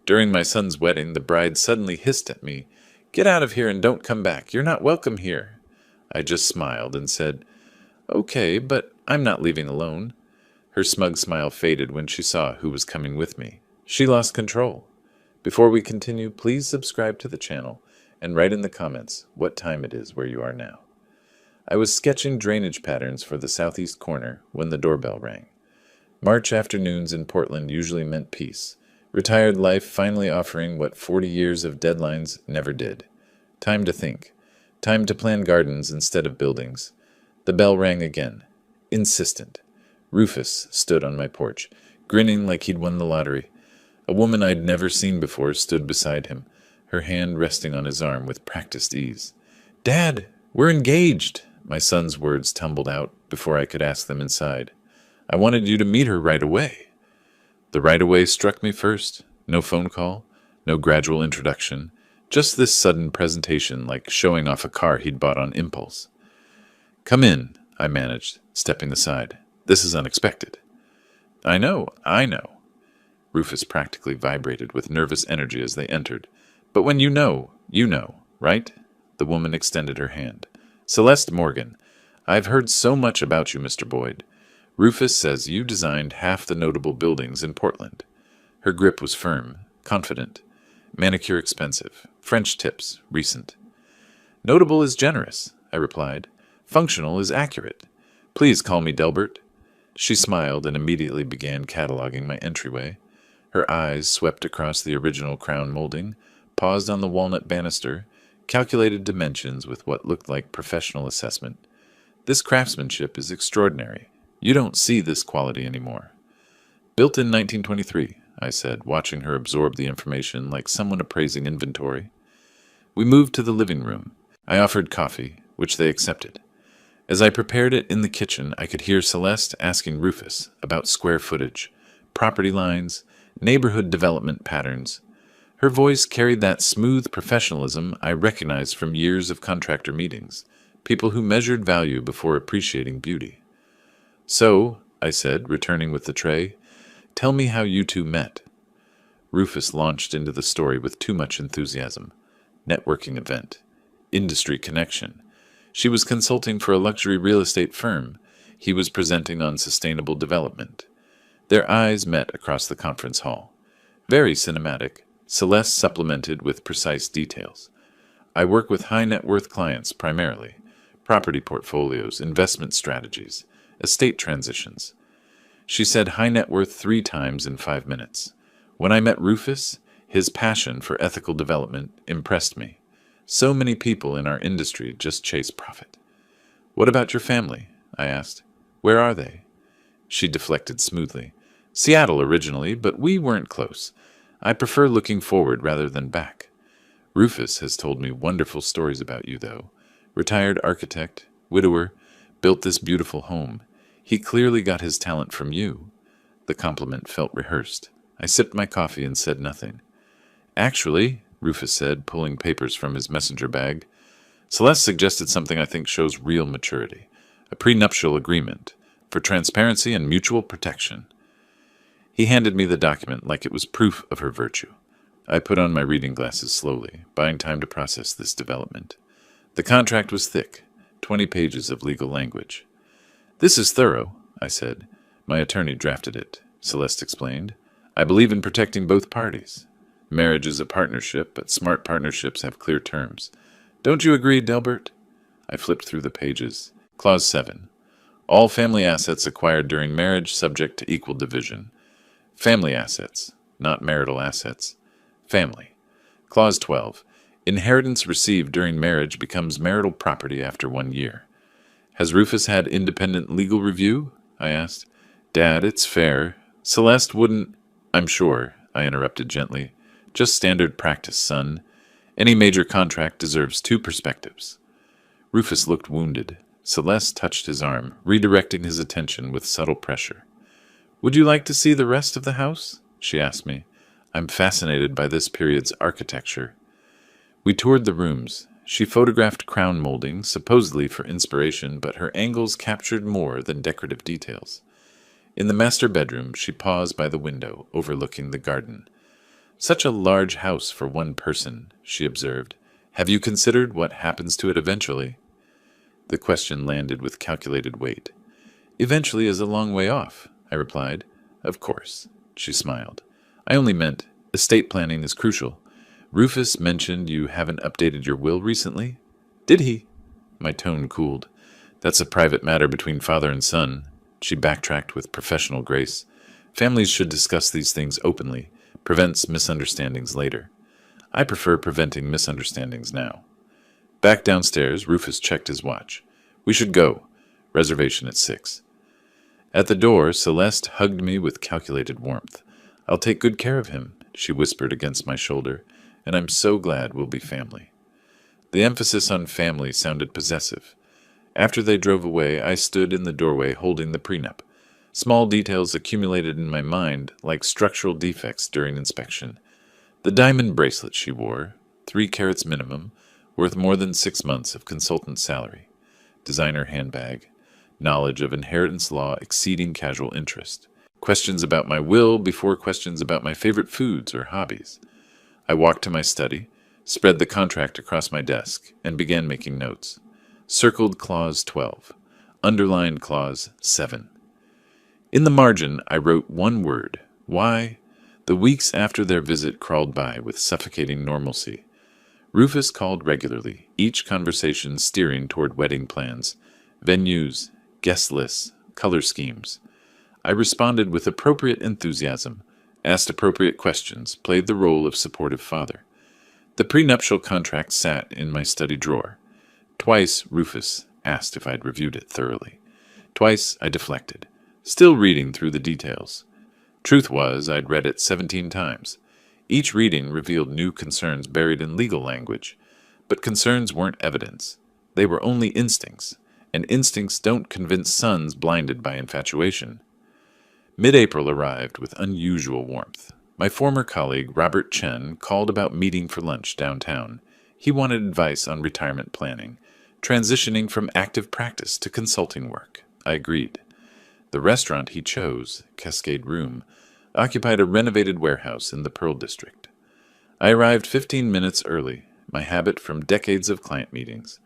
During my son's wedding, the bride suddenly hissed at me, "Get out of here and don't come back. You're not welcome here." I just smiled and said, "Okay, but I'm not leaving alone." Her smug smile faded when she saw who was coming with me. She lost control. Before we continue, please subscribe to the channel and write in the comments what time it is where you are now. I was sketching drainage patterns for the southeast corner when the doorbell rang. March afternoons in Portland usually meant peace. Retired life finally offering what 40 years of deadlines never did. Time to think. Time to plan gardens instead of buildings. The bell rang again. Insistent. Rufus stood on my porch, grinning like he'd won the lottery. A woman I'd never seen before stood beside him, her hand resting on his arm with practiced ease. "Dad, we're engaged!" My son's words tumbled out before I could ask them inside. "I wanted you to meet her right away." The right away struck me first. No phone call, no gradual introduction, just this sudden presentation like showing off a car he'd bought on impulse. "Come in," I managed, stepping aside. "This is unexpected." I know. Rufus practically vibrated with nervous energy as they entered. "But when you know, right?" The woman extended her hand. "Celeste Morgan, I've heard so much about you, Mr. Boyd. Rufus says you designed half the notable buildings in Portland." Her grip was firm, confident. Manicure expensive. French tips, recent. "Notable is generous," I replied. "Functional is accurate. Please call me Delbert." She smiled and immediately began cataloging my entryway. Her eyes swept across the original crown molding, paused on the walnut banister, calculated dimensions with what looked like professional assessment. "This craftsmanship is extraordinary. You don't see this quality anymore." "Built in 1923, I said, watching her absorb the information like someone appraising inventory. We moved to the living room. I offered coffee, which they accepted. As I prepared it in the kitchen, I could hear Celeste asking Rufus about square footage, property lines, neighborhood development patterns. Her voice carried that smooth professionalism I recognized from years of contractor meetings, people who measured value before appreciating beauty. "So," I said, returning with the tray, "tell me how you two met." Rufus launched into the story with too much enthusiasm. Networking event. Industry connection. She was consulting for a luxury real estate firm. He was presenting on sustainable development. Their eyes met across the conference hall. Very cinematic, Celeste supplemented with precise details. "I work with high net worth clients primarily. Property portfolios, investment strategies, estate transitions." She said high net worth 3 times in 5 minutes. When I met Rufus, his passion for ethical development impressed me. So many people in our industry just chase profit. "What about your family?" I asked. "Where are they?" She deflected smoothly. "Seattle originally, but we weren't close. I prefer looking forward rather than back. Rufus has told me wonderful stories about you, though. Retired architect, widower, built this beautiful home. He clearly got his talent from you." The compliment felt rehearsed. I sipped my coffee and said nothing. "Actually," Rufus said, pulling papers from his messenger bag, "Celeste suggested something I think shows real maturity. A prenuptial agreement, for transparency and mutual protection." He handed me the document like it was proof of her virtue. I put on my reading glasses slowly, buying time to process this development. The contract was thick, 20 pages of legal language. "This is thorough," I said. "My attorney drafted it," Celeste explained. "I believe in protecting both parties. Marriage is a partnership, but smart partnerships have clear terms. Don't you agree, Delbert?" I flipped through the pages. Clause 7. All family assets acquired during marriage subject to equal division. Family assets, not marital assets. Family. Clause 12. Inheritance received during marriage becomes marital property after 1 year. "Has Rufus had independent legal review?" I asked. "Dad, it's fair. Celeste wouldn't—" "I'm sure," I interrupted gently. "Just standard practice, son. Any major contract deserves 2 perspectives." Rufus looked wounded. Celeste touched his arm, redirecting his attention with subtle pressure. "Would you like to see the rest of the house?" she asked me. "I'm fascinated by this period's architecture." We toured the rooms. She photographed crown moldings, supposedly for inspiration, but her angles captured more than decorative details. In the master bedroom, she paused by the window, overlooking the garden. Such a large house for one person, she observed. Have you considered what happens to it eventually? The question landed with calculated weight. Eventually is a long way off, I replied. Of course, she smiled. I only meant estate planning is crucial. Rufus mentioned you haven't updated your will recently. Did he? My tone cooled. That's a private matter between father and son. She backtracked with professional grace. Families should discuss these things openly. Prevents misunderstandings later. I prefer preventing misunderstandings now. Back downstairs, Rufus checked his watch. We should go. Reservation at 6. At the door, Celeste hugged me with calculated warmth. I'll take good care of him, she whispered against my shoulder, and I'm so glad we'll be family. The emphasis on family sounded possessive. After they drove away, I stood in the doorway holding the prenup. Small details accumulated in my mind like structural defects during inspection. The diamond bracelet she wore, 3 carats minimum, worth more than 6 months of consultant salary. Designer handbag. Knowledge of inheritance law exceeding casual interest. Questions about my will before questions about my favorite foods or hobbies. I walked to my study, spread the contract across my desk, and began making notes. Circled clause 12. Underlined clause 7. In the margin, I wrote one word. Why? The weeks after their visit crawled by with suffocating normalcy. Rufus called regularly, each conversation steering toward wedding plans, venues, guest lists, color schemes. I responded with appropriate enthusiasm, asked appropriate questions, played the role of supportive father. The prenuptial contract sat in my study drawer. Twice Rufus asked if I'd reviewed it thoroughly. Twice I deflected, still reading through the details. Truth was, I'd read it 17 times. Each reading revealed new concerns buried in legal language. But concerns weren't evidence. They were only instincts, and instincts don't convince sons blinded by infatuation. Mid-April arrived with unusual warmth. My former colleague, Robert Chen, called about meeting for lunch downtown. He wanted advice on retirement planning, transitioning from active practice to consulting work. I agreed. The restaurant he chose, Cascade Room, occupied a renovated warehouse in the Pearl District. I arrived 15 minutes early, my habit from decades of client meetings.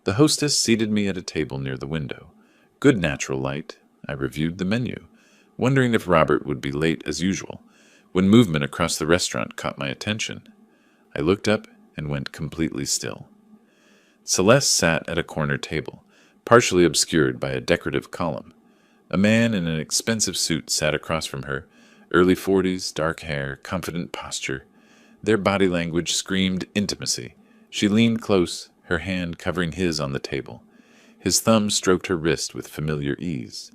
The hostess seated me at a table near the window. Good natural light. I reviewed the menu, wondering if Robert would be late as usual, when movement across the restaurant caught my attention. I looked up and went completely still. Celeste sat at a corner table, partially obscured by a decorative column. A man in an expensive suit sat across from her, early 40s, dark hair, confident posture. Their body language screamed intimacy. She leaned close, her hand covering his on the table. His thumb stroked her wrist with familiar ease.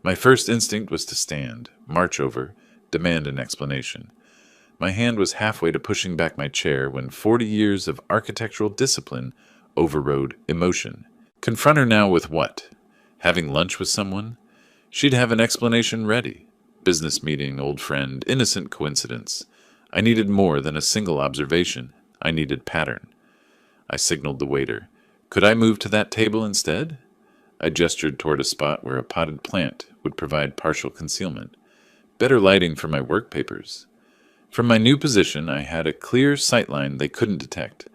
My first instinct was to stand, march over, demand an explanation. My hand was halfway to pushing back my chair when 40 years of architectural discipline overrode emotion. Confront her now with what? Having lunch with someone? She'd have an explanation ready. Business meeting, old friend, innocent coincidence. I needed more than a single observation. I needed pattern. I signaled the waiter. Could I move to that table instead? I gestured toward a spot where a potted plant would provide partial concealment. Better lighting for my work papers. From my new position, I had a clear sightline they couldn't detect.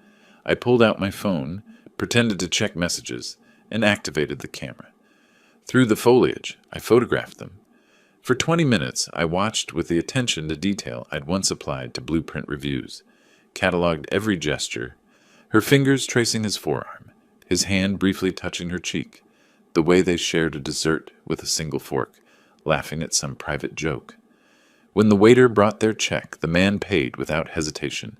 I pulled out my phone, pretended to check messages, and activated the camera. Through the foliage, I photographed them. For 20 minutes, I watched with the attention to detail I'd once applied to blueprint reviews, cataloged every gesture, her fingers tracing his forearm, his hand briefly touching her cheek, the way they shared a dessert with a single fork, laughing at some private joke. When the waiter brought their check, the man paid without hesitation.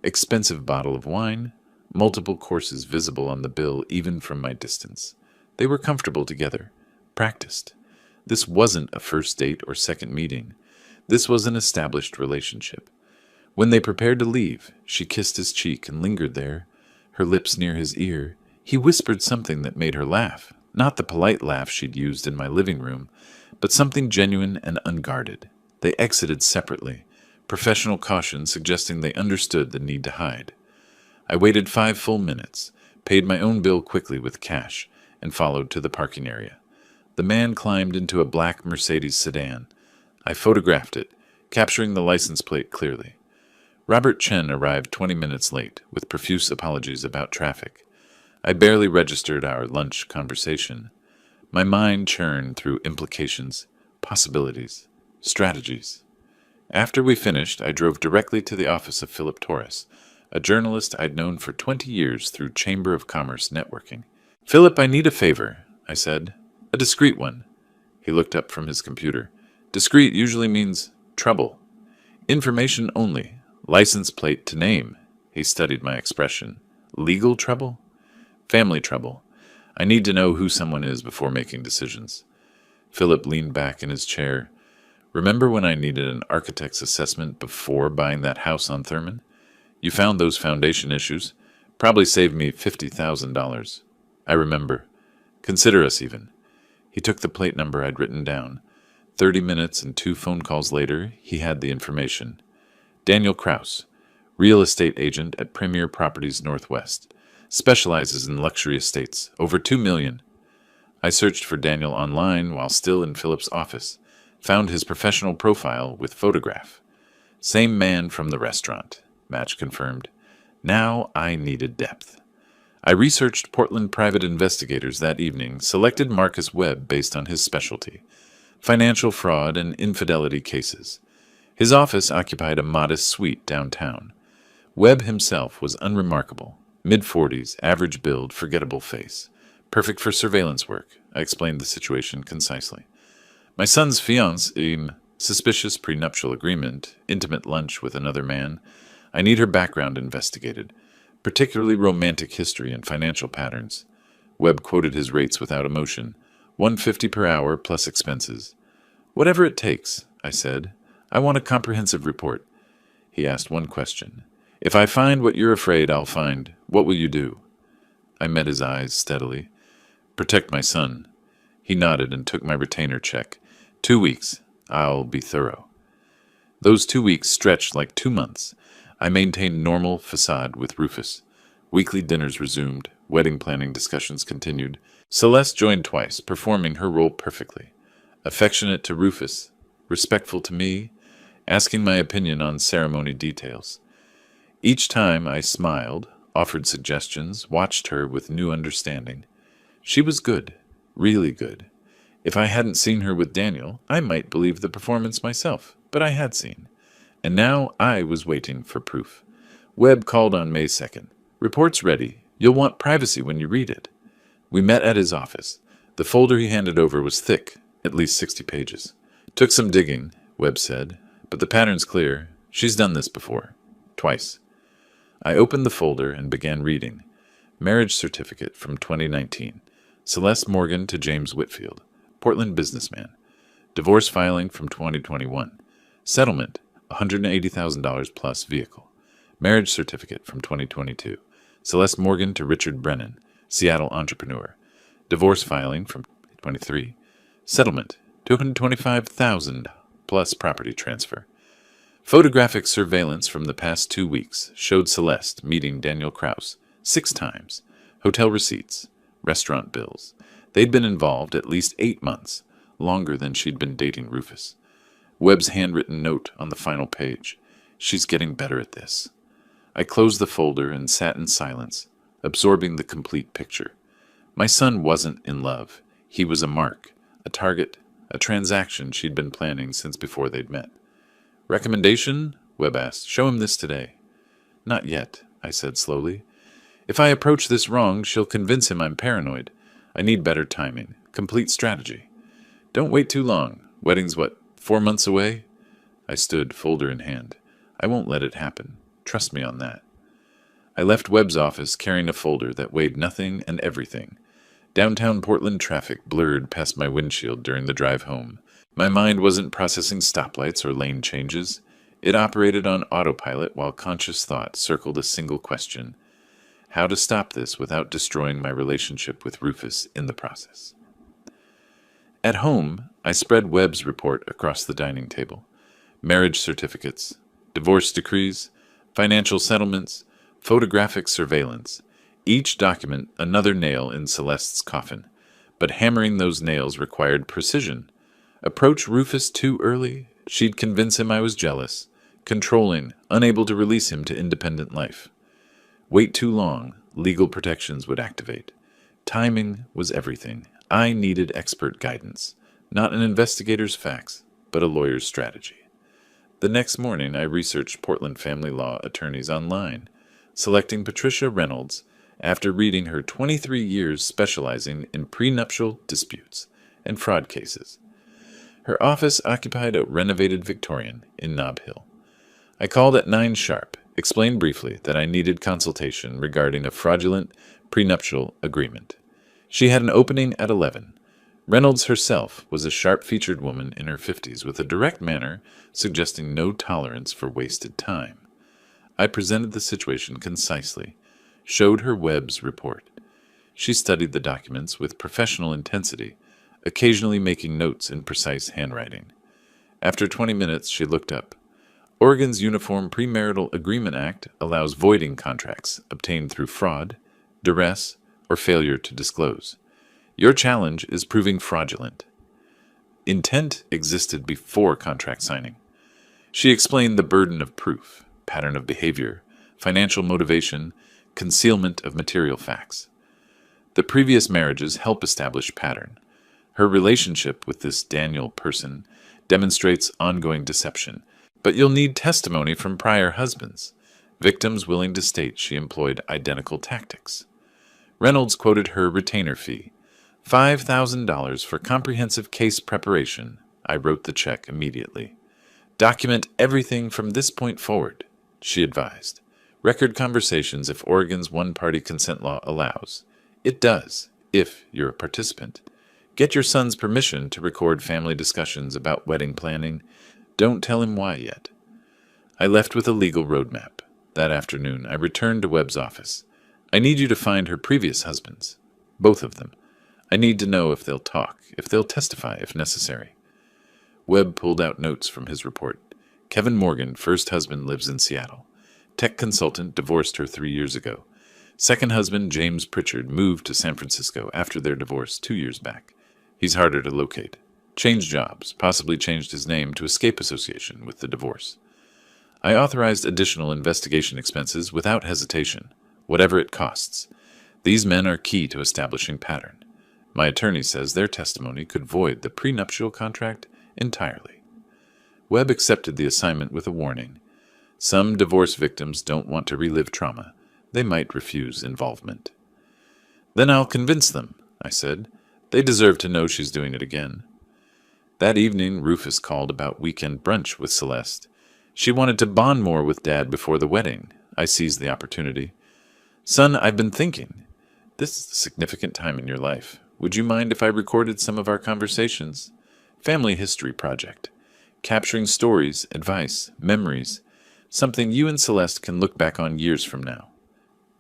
Expensive bottle of wine, multiple courses visible on the bill even from my distance. They were comfortable together, practiced. This wasn't a first date or second meeting. This was an established relationship. When they prepared to leave, she kissed his cheek and lingered there, her lips near his ear. He whispered something that made her laugh, not the polite laugh she'd used in my living room, but something genuine and unguarded. They exited separately, professional caution suggesting they understood the need to hide. I waited 5 full minutes, paid my own bill quickly with cash, and followed to the parking area. The man climbed into a black Mercedes sedan. I photographed it, capturing the license plate clearly. Robert Chen arrived 20 minutes late, with profuse apologies about traffic. I barely registered our lunch conversation. My mind churned through implications, possibilities, strategies. After we finished, I drove directly to the office of Philip Torres, a journalist I'd known for 20 years through Chamber of Commerce networking. "Philip, I need a favor," I said. "A discreet one." He looked up from his computer. "Discreet usually means trouble. Information only. License plate to name." He studied my expression. "Legal trouble?" "Family trouble. I need to know who someone is before making decisions." Philip leaned back in his chair. "Remember when I needed an architect's assessment before buying that house on Thurman? You found those foundation issues. Probably saved me $50,000. I remember. Consider us even." He took the plate number I'd written down. 30 minutes and 2 phone calls later, he had the information. Daniel Kraus, real estate agent at Premier Properties Northwest. Specializes in luxury estates. Over $2 million. I searched for Daniel online while still in Philip's office. Found his professional profile with photograph. Same man from the restaurant. Match confirmed. Now I needed depth. I researched Portland private investigators that evening, selected Marcus Webb based on his specialty. Financial fraud and infidelity cases. His office occupied a modest suite downtown. Webb himself was unremarkable. Mid-40s, average build, forgettable face. Perfect for surveillance work. I explained the situation concisely. My son's fiancée, suspicious prenuptial agreement, intimate lunch with another man. I need her background investigated, particularly romantic history and financial patterns. Webb quoted his rates without emotion. $150 per hour plus expenses. "Whatever it takes," I said. "I want a comprehensive report." He asked one question. "If I find what you're afraid I'll find, what will you do?" I met his eyes steadily. "Protect my son." He nodded and took my retainer check. 2 weeks. I'll be thorough. Those 2 weeks stretched like 2 months. I maintained normal facade with Rufus. Weekly dinners resumed. Wedding planning discussions continued. Celeste joined twice, performing her role perfectly. Affectionate to Rufus, respectful to me, asking my opinion on ceremony details. Each time I smiled, offered suggestions, watched her with new understanding. She was good, really good. If I hadn't seen her with Daniel, I might believe the performance myself, but I had seen. And now I was waiting for proof. Webb called on May 2nd. "Report's ready. You'll want privacy when you read it." We met at his office. The folder he handed over was thick, at least 60 pages. "Took some digging," Webb said, "but the pattern's clear. She's done this before. Twice." I opened the folder and began reading. Marriage certificate from 2019. Celeste Morgan to James Whitfield. Portland businessman. Divorce filing from 2021. Settlement, $180,000 plus vehicle. Marriage certificate from 2022. Celeste Morgan to Richard Brennan, Seattle entrepreneur. Divorce filing from 23. Settlement, $225,000 plus property transfer. Photographic surveillance from the past 2 weeks showed Celeste meeting Daniel Kraus 6 times. Hotel receipts, restaurant bills. They'd been involved at least 8 months, longer than she'd been dating Rufus. Webb's handwritten note on the final page. She's getting better at this. I closed the folder and sat in silence, absorbing the complete picture. My son wasn't in love. He was a mark, a target, a transaction she'd been planning since before they'd met. "Recommendation?" Webb asked. "Show him this today." "Not yet," I said slowly. "If I approach this wrong, she'll convince him I'm paranoid. I need better timing, complete strategy. Don't wait too long. Wedding's 4 months away?" I stood, folder in hand. "I won't let it happen. Trust me on that." I left Webb's office carrying a folder that weighed nothing and everything. Downtown Portland traffic blurred past my windshield during the drive home. My mind wasn't processing stoplights or lane changes. It operated on autopilot while conscious thought circled a single question: how to stop this without destroying my relationship with Rufus in the process. At home, I spread Webb's report across the dining table. Marriage certificates, divorce decrees, financial settlements, photographic surveillance. Each document another nail in Celeste's coffin. But hammering those nails required precision. Approach Rufus too early, she'd convince him I was jealous. controlling, unable to release him to independent life. Wait too long, legal protections would activate. Timing was everything. I needed expert guidance, not an investigator's facts, but a lawyer's strategy. The next morning, I researched Portland family law attorneys online, selecting Patricia Reynolds after reading her 23 years specializing in prenuptial disputes and fraud cases. Her office occupied a renovated Victorian in Nob Hill. I called at 9 sharp, explained briefly that I needed consultation regarding a fraudulent prenuptial agreement. She had an opening at 11. Reynolds herself was a sharp-featured woman in her 50s with a direct manner suggesting no tolerance for wasted time. I presented the situation concisely, showed her Webb's report. She studied the documents with professional intensity, occasionally making notes in precise handwriting. After 20 minutes, she looked up. Oregon's Uniform Premarital Agreement Act allows voiding contracts obtained through fraud, duress, or failure to disclose. Your challenge is proving fraudulent. Intent existed before contract signing. She explained the burden of proof, pattern of behavior, financial motivation, concealment of material facts. The previous marriages help establish pattern. Her relationship with this Daniel person demonstrates ongoing deception, but you'll need testimony from prior husbands, victims willing to state she employed identical tactics. Reynolds quoted her retainer fee, $5,000 for comprehensive case preparation. I wrote the check immediately. Document everything from this point forward, she advised. Record conversations if Oregon's one-party consent law allows. It does, if you're a participant. Get your son's permission to record family discussions about wedding planning. Don't tell him why yet. I left with a legal roadmap. That afternoon, I returned to Webb's office. I need you to find her previous husbands. Both of them. I need to know if they'll talk, if they'll testify if necessary. Webb pulled out notes from his report. Kevin Morgan, first husband, lives in Seattle. Tech consultant, divorced her 3 years ago. Second husband, James Pritchard, moved to San Francisco after their divorce 2 years back. He's harder to locate. Changed jobs, possibly changed his name to escape association with the divorce. I authorized additional investigation expenses without hesitation, whatever it costs. These men are key to establishing pattern. My attorney says their testimony could void the prenuptial contract entirely. Webb accepted the assignment with a warning. Some divorce victims don't want to relive trauma. They might refuse involvement. Then I'll convince them, I said. They deserve to know she's doing it again. That evening, Rufus called about weekend brunch with Celeste. She wanted to bond more with Dad before the wedding. I seized the opportunity. Son, I've been thinking. This is a significant time in your life. Would you mind if I recorded some of our conversations? Family history project. Capturing stories, advice, memories. Something you and Celeste can look back on years from now.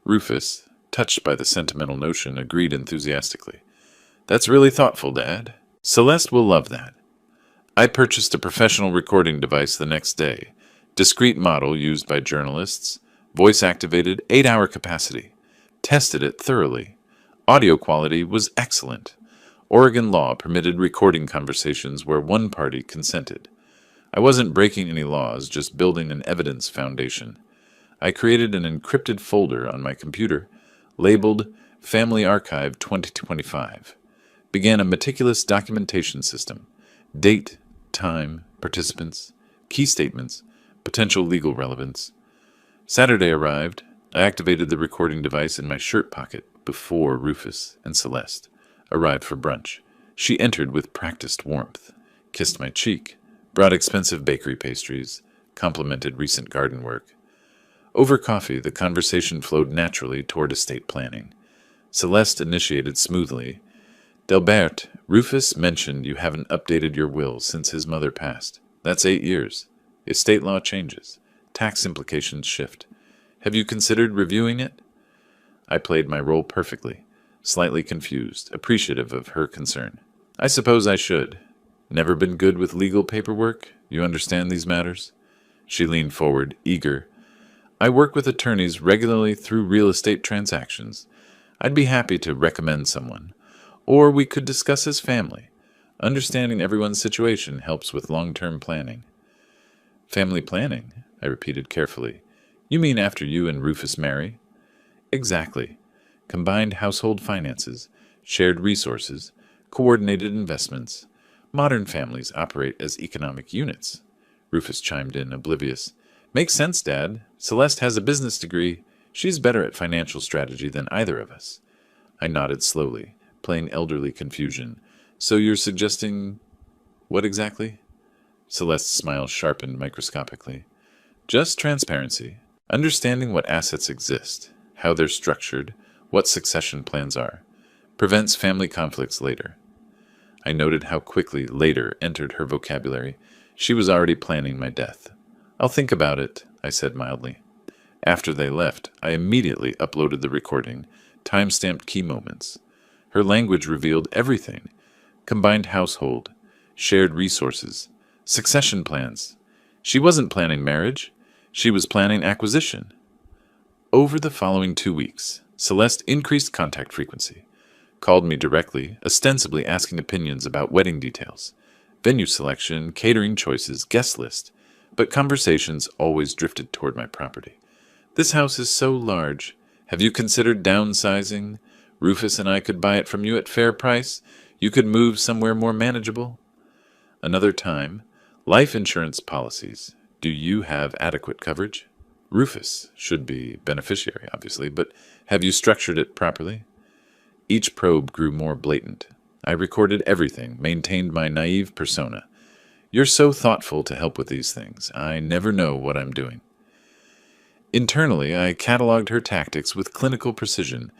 Rufus, touched by the sentimental notion, agreed enthusiastically. That's really thoughtful, Dad. Celeste will love that. I purchased a professional recording device the next day. Discrete model used by journalists. Voice-activated, 8-hour capacity. Tested it thoroughly. Audio quality was excellent. Oregon law permitted recording conversations where one party consented. I wasn't breaking any laws, just building an evidence foundation. I created an encrypted folder on my computer, labeled Family Archive 2025. Began a meticulous documentation system. Date, time, participants, key statements, potential legal relevance. Saturday arrived. I activated the recording device in my shirt pocket before Rufus and Celeste arrived for brunch. She entered with practiced warmth, kissed my cheek, brought expensive bakery pastries, complimented recent garden work. Over coffee, the conversation flowed naturally toward estate planning. Celeste initiated smoothly. Delbert, Rufus mentioned you haven't updated your will since his mother passed. That's 8 years. Estate law changes. Tax implications shift. Have you considered reviewing it? I played my role perfectly, slightly confused, appreciative of her concern. I suppose I should. Never been good with legal paperwork? You understand these matters? She leaned forward, eager. I work with attorneys regularly through real estate transactions. I'd be happy to recommend someone. Or we could discuss his family. Understanding everyone's situation helps with long-term planning. Family planning? I repeated carefully. You mean after you and Rufus marry? Exactly. Combined household finances, shared resources, coordinated investments. Modern families operate as economic units. Rufus chimed in, oblivious. Makes sense, Dad. Celeste has a business degree. She's better at financial strategy than either of us. I nodded slowly, plain elderly confusion. So you're suggesting what exactly? Celeste's smile sharpened microscopically. Just transparency. Understanding what assets exist, how they're structured, what succession plans are. Prevents family conflicts later. I noted how quickly later entered her vocabulary. She was already planning my death. I'll think about it, I said mildly. After they left, I immediately uploaded the recording, time-stamped key moments. Her language revealed everything. Combined household, shared resources, succession plans. She wasn't planning marriage. She was planning acquisition. Over the following 2 weeks, Celeste increased contact frequency, called me directly, ostensibly asking opinions about wedding details, venue selection, catering choices, guest list, but conversations always drifted toward my property. This house is so large. Have you considered downsizing? Rufus and I could buy it from you at fair price. You could move somewhere more manageable. Another time, life insurance policies. Do you have adequate coverage? Rufus should be beneficiary, obviously, but have you structured it properly? Each probe grew more blatant. I recorded everything, maintained my naive persona. You're so thoughtful to help with these things. I never know what I'm doing. Internally, I cataloged her tactics with clinical precision.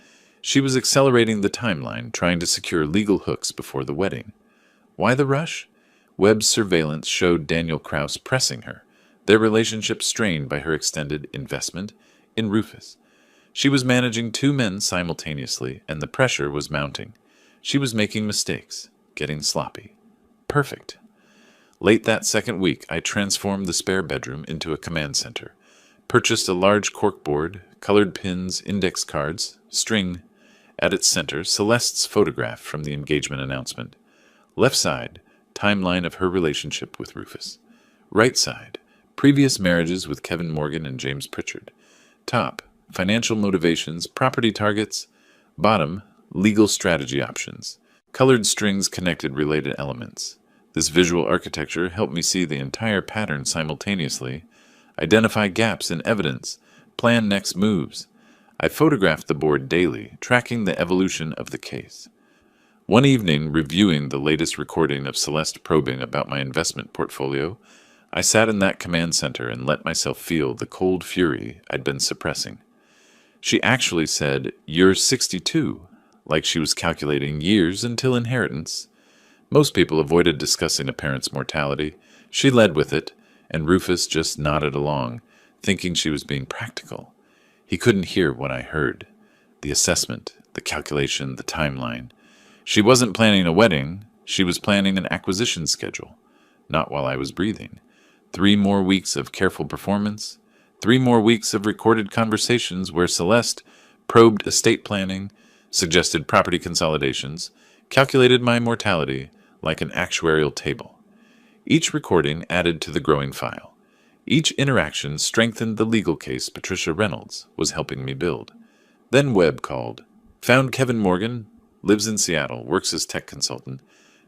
She was accelerating the timeline, trying to secure legal hooks before the wedding. Why the rush? Webb's surveillance showed Daniel Kraus pressing her, their relationship strained by her extended investment in Rufus. She was managing 2 men simultaneously, and the pressure was mounting. She was making mistakes, getting sloppy. Perfect. Late that second week, I transformed the spare bedroom into a command center, purchased a large corkboard, colored pins, index cards, string. At its center, Celeste's photograph from the engagement announcement. Left side, timeline of her relationship with Rufus. Right side, previous marriages with Kevin Morgan and James Pritchard. Top, financial motivations, property targets. Bottom, legal strategy options. Colored strings connected related elements. This visual architecture helped me see the entire pattern simultaneously, identify gaps in evidence, plan next moves. I photographed the board daily, tracking the evolution of the case. One evening, reviewing the latest recording of Celeste probing about my investment portfolio, I sat in that command center and let myself feel the cold fury I'd been suppressing. She actually said, "You're 62," like she was calculating years until inheritance. Most people avoided discussing a parent's mortality. She led with it, and Rufus just nodded along, thinking she was being practical. He couldn't hear what I heard. The assessment, the calculation, the timeline. She wasn't planning a wedding. She was planning an acquisition schedule. Not while I was breathing. 3 more weeks of careful performance. 3 more weeks of recorded conversations where Celeste probed estate planning, suggested property consolidations, calculated my mortality like an actuarial table. Each recording added to the growing file. Each interaction strengthened the legal case Patricia Reynolds was helping me build. Then Webb called. Found Kevin Morgan, lives in Seattle, works as tech consultant,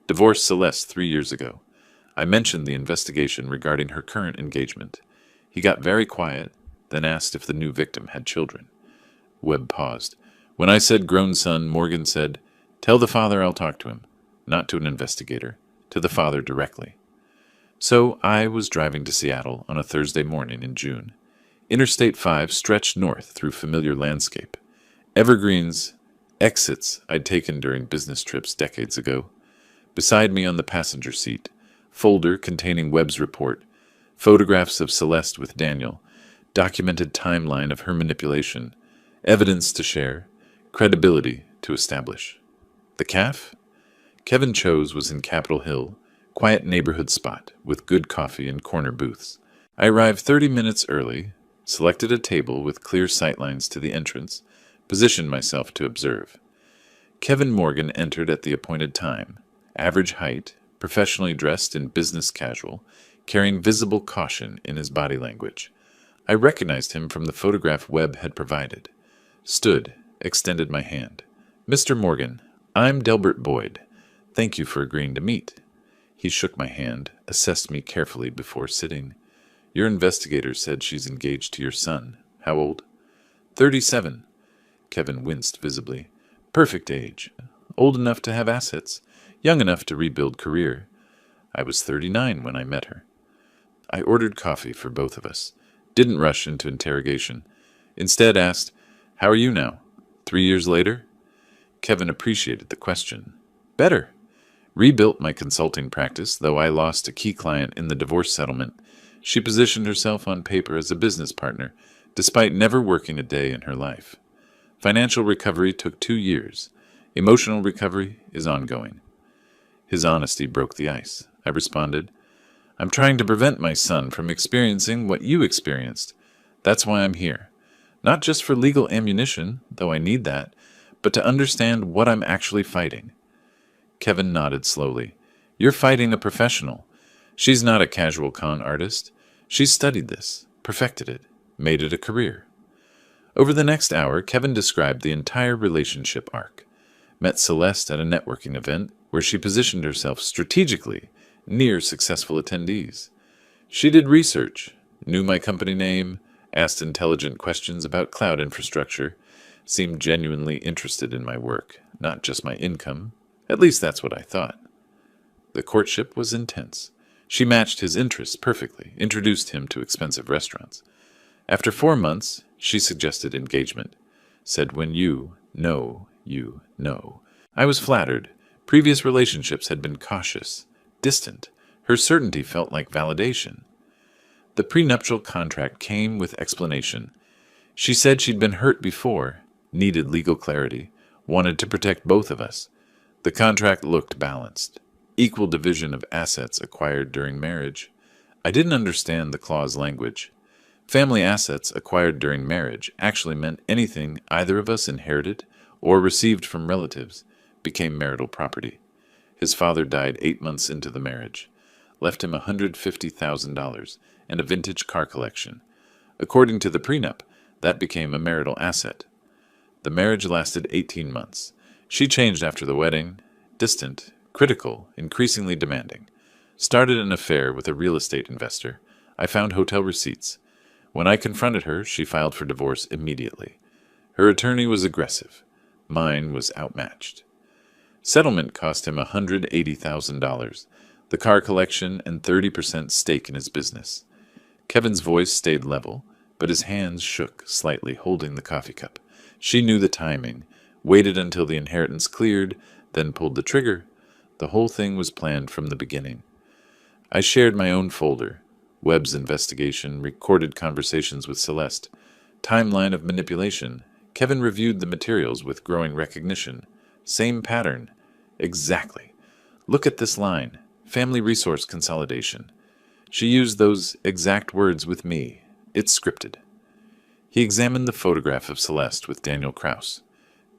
divorced Celeste 3 years ago. I mentioned the investigation regarding her current engagement. He got very quiet, then asked if the new victim had children. Webb paused. When I said grown son, Morgan said, "Tell the father I'll talk to him." Not to an investigator, to the father directly. So I was driving to Seattle on a Thursday morning in June. Interstate 5 stretched north through familiar landscape. Evergreens, exits I'd taken during business trips decades ago. Beside me on the passenger seat, folder containing Webb's report, photographs of Celeste with Daniel, documented timeline of her manipulation, evidence to share, credibility to establish. The CAF? Kevin Cho's was in Capitol Hill, quiet neighborhood spot with good coffee and corner booths. I arrived 30 minutes early, selected a table with clear sightlines to the entrance, positioned myself to observe. Kevin Morgan entered at the appointed time, average height, professionally dressed in business casual, carrying visible caution in his body language. I recognized him from the photograph Webb had provided. Stood, extended my hand. Mr. Morgan, I'm Delbert Boyd. Thank you for agreeing to meet. He shook my hand, assessed me carefully before sitting. Your investigator said she's engaged to your son. How old? 37. Kevin winced visibly. Perfect age. Old enough to have assets. Young enough to rebuild career. I was 39 when I met her. I ordered coffee for both of us. Didn't rush into interrogation. Instead asked, How are you now? 3 years later? Kevin appreciated the question. Better. Rebuilt my consulting practice, though I lost a key client in the divorce settlement. She positioned herself on paper as a business partner, despite never working a day in her life. Financial recovery took 2 years. Emotional recovery is ongoing. His honesty broke the ice. I responded, I'm trying to prevent my son from experiencing what you experienced. That's why I'm here. Not just for legal ammunition, though I need that, but to understand what I'm actually fighting. Kevin nodded slowly. You're fighting a professional. She's not a casual con artist. She's studied this, perfected it, made it a career. Over the next hour, Kevin described the entire relationship arc. Met Celeste at a networking event where she positioned herself strategically near successful attendees. She did research, knew my company name, asked intelligent questions about cloud infrastructure, seemed genuinely interested in my work, not just my income. At least that's what I thought. The courtship was intense. She matched his interests perfectly, introduced him to expensive restaurants. After 4 months, she suggested engagement. Said when you know, you know. I was flattered. Previous relationships had been cautious, distant. Her certainty felt like validation. The prenuptial contract came with explanation. She said she'd been hurt before, needed legal clarity, wanted to protect both of us. The contract looked balanced. Equal division of assets acquired during marriage. I didn't understand the clause language. Family assets acquired during marriage actually meant anything either of us inherited or received from relatives became marital property. His father died 8 months into the marriage, left him $150,000 and a vintage car collection. According to the prenup, that became a marital asset. The marriage lasted 18 months. She changed after the wedding, distant, critical, increasingly demanding. Started an affair with a real estate investor. I found hotel receipts. When I confronted her, she filed for divorce immediately. Her attorney was aggressive. Mine was outmatched. Settlement cost him $180,000, the car collection, and 30% stake in his business. Kevin's voice stayed level, but his hands shook slightly, holding the coffee cup. She knew the timing, waited until the inheritance cleared, then pulled the trigger. The whole thing was planned from the beginning. I shared my own folder, Webb's investigation, recorded conversations with Celeste, timeline of manipulation. Kevin reviewed the materials with growing recognition. Same pattern. Exactly. Look at this line. Family resource consolidation. She used those exact words with me. It's scripted. He examined the photograph of Celeste with Daniel Kraus.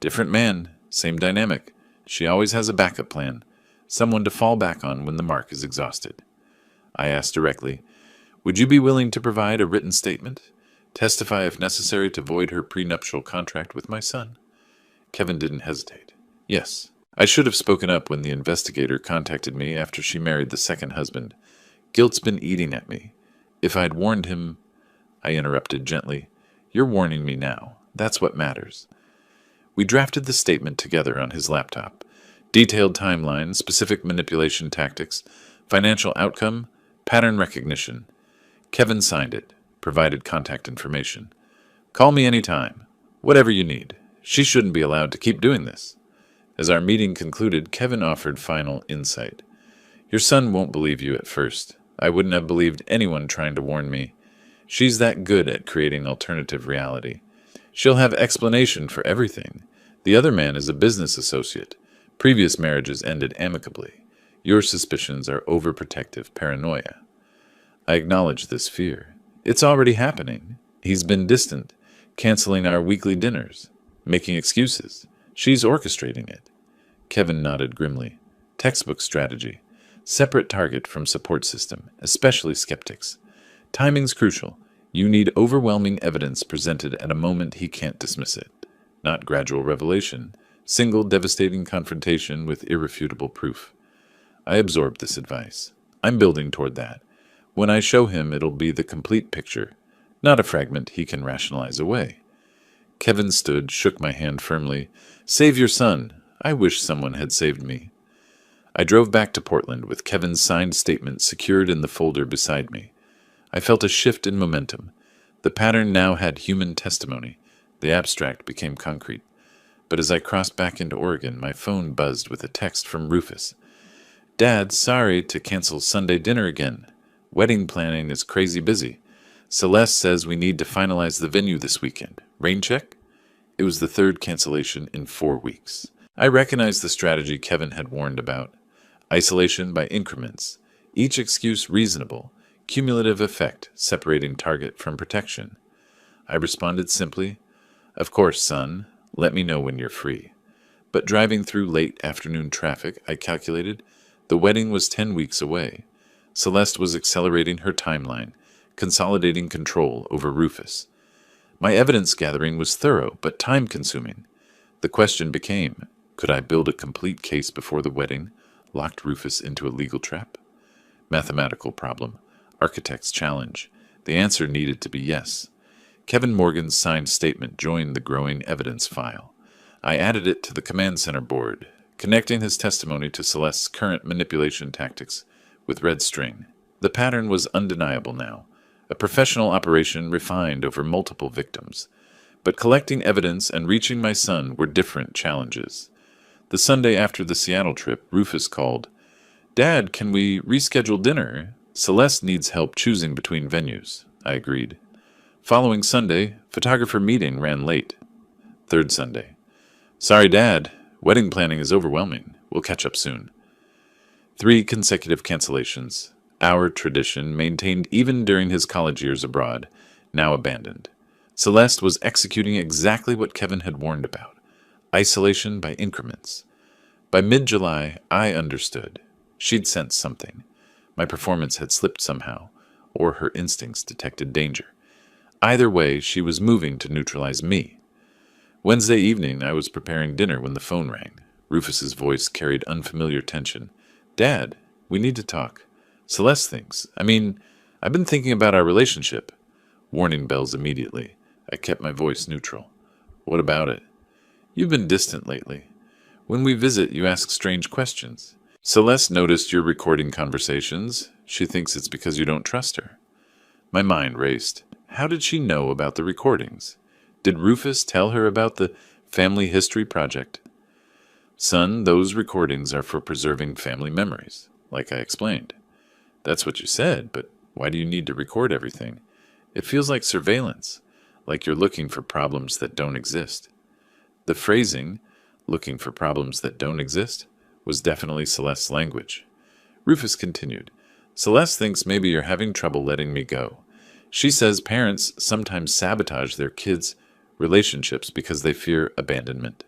Different man, same dynamic. She always has a backup plan, someone to fall back on when the mark is exhausted. I asked directly, would you be willing to provide a written statement? Testify if necessary to void her prenuptial contract with my son? Kevin didn't hesitate. Yes. I should have spoken up when the investigator contacted me after she married the second husband. Guilt's been eating at me. If I'd warned him... I interrupted gently. You're warning me now. That's what matters. We drafted the statement together on his laptop. Detailed timeline, specific manipulation tactics, financial outcome, pattern recognition. Kevin signed it, provided contact information. Call me anytime. Whatever you need. She shouldn't be allowed to keep doing this. As our meeting concluded, Kevin offered final insight. Your son won't believe you at first. I wouldn't have believed anyone trying to warn me. She's that good at creating alternative reality. She'll have explanation for everything. The other man is a business associate. Previous marriages ended amicably. Your suspicions are overprotective paranoia. I acknowledge this fear. It's already happening. He's been distant, canceling our weekly dinners, making excuses. She's orchestrating it. Kevin nodded grimly. Textbook strategy. Separate target from support system, especially skeptics. Timing's crucial. You need overwhelming evidence presented at a moment he can't dismiss it, not gradual revelation, single devastating confrontation with irrefutable proof. I absorbed this advice. I'm building toward that. When I show him, it'll be the complete picture, not a fragment he can rationalize away. Kevin stood, shook my hand firmly. Save your son. I wish someone had saved me. I drove back to Portland with Kevin's signed statement secured in the folder beside me. I felt a shift in momentum. The pattern now had human testimony. The abstract became concrete. But as I crossed back into Oregon, my phone buzzed with a text from Rufus. Dad, sorry to cancel Sunday dinner again. Wedding planning is crazy busy. Celeste says we need to finalize the venue this weekend. Rain check? It was the third cancellation in 4 weeks. I recognized the strategy Kevin had warned about. Isolation by increments. Each excuse reasonable. Cumulative effect, separating target from protection. I responded simply, Of course, son. Let me know when you're free. But driving through late afternoon traffic, I calculated, the wedding was 10 weeks away. Celeste was accelerating her timeline, consolidating control over Rufus. My evidence gathering was thorough, but time-consuming. The question became, could I build a complete case before the wedding, locked Rufus into a legal trap? Mathematical problem. Architect's challenge. The answer needed to be yes. Kevin Morgan's signed statement joined the growing evidence file. I added it to the command center board, connecting his testimony to Celeste's current manipulation tactics with red string. The pattern was undeniable now, a professional operation refined over multiple victims. But collecting evidence and reaching my son were different challenges. The Sunday after the Seattle trip, Rufus called. Dad, can we reschedule dinner? Celeste needs help choosing between venues. I agreed. Following Sunday, photographer meeting ran late. Third Sunday. Sorry, Dad. Wedding planning is overwhelming. We'll catch up soon. 3 consecutive cancellations. Our tradition, maintained even during his college years abroad, now abandoned. Celeste was executing exactly what Kevin had warned about. Isolation by increments. By mid-July, I understood. She'd sensed something. My performance had slipped somehow, or her instincts detected danger. Either way, she was moving to neutralize me. Wednesday evening, I was preparing dinner when the phone rang. Rufus's voice carried unfamiliar tension. Dad, we need to talk. Celeste thinks. I've been thinking about our relationship. Warning bells immediately. I kept my voice neutral. What about it? You've been distant lately. When we visit, you ask strange questions. Celeste noticed you're recording conversations. She thinks it's because you don't trust her. My mind raced. How did she know about the recordings? Did Rufus tell her about the family history project? Son, those recordings are for preserving family memories, like I explained. That's what you said, but why do you need to record everything? It feels like surveillance, like you're looking for problems that don't exist. The phrasing, looking for problems that don't exist, was definitely Celeste's language. Rufus continued, Celeste thinks maybe you're having trouble letting me go. She says parents sometimes sabotage their kids' relationships because they fear abandonment.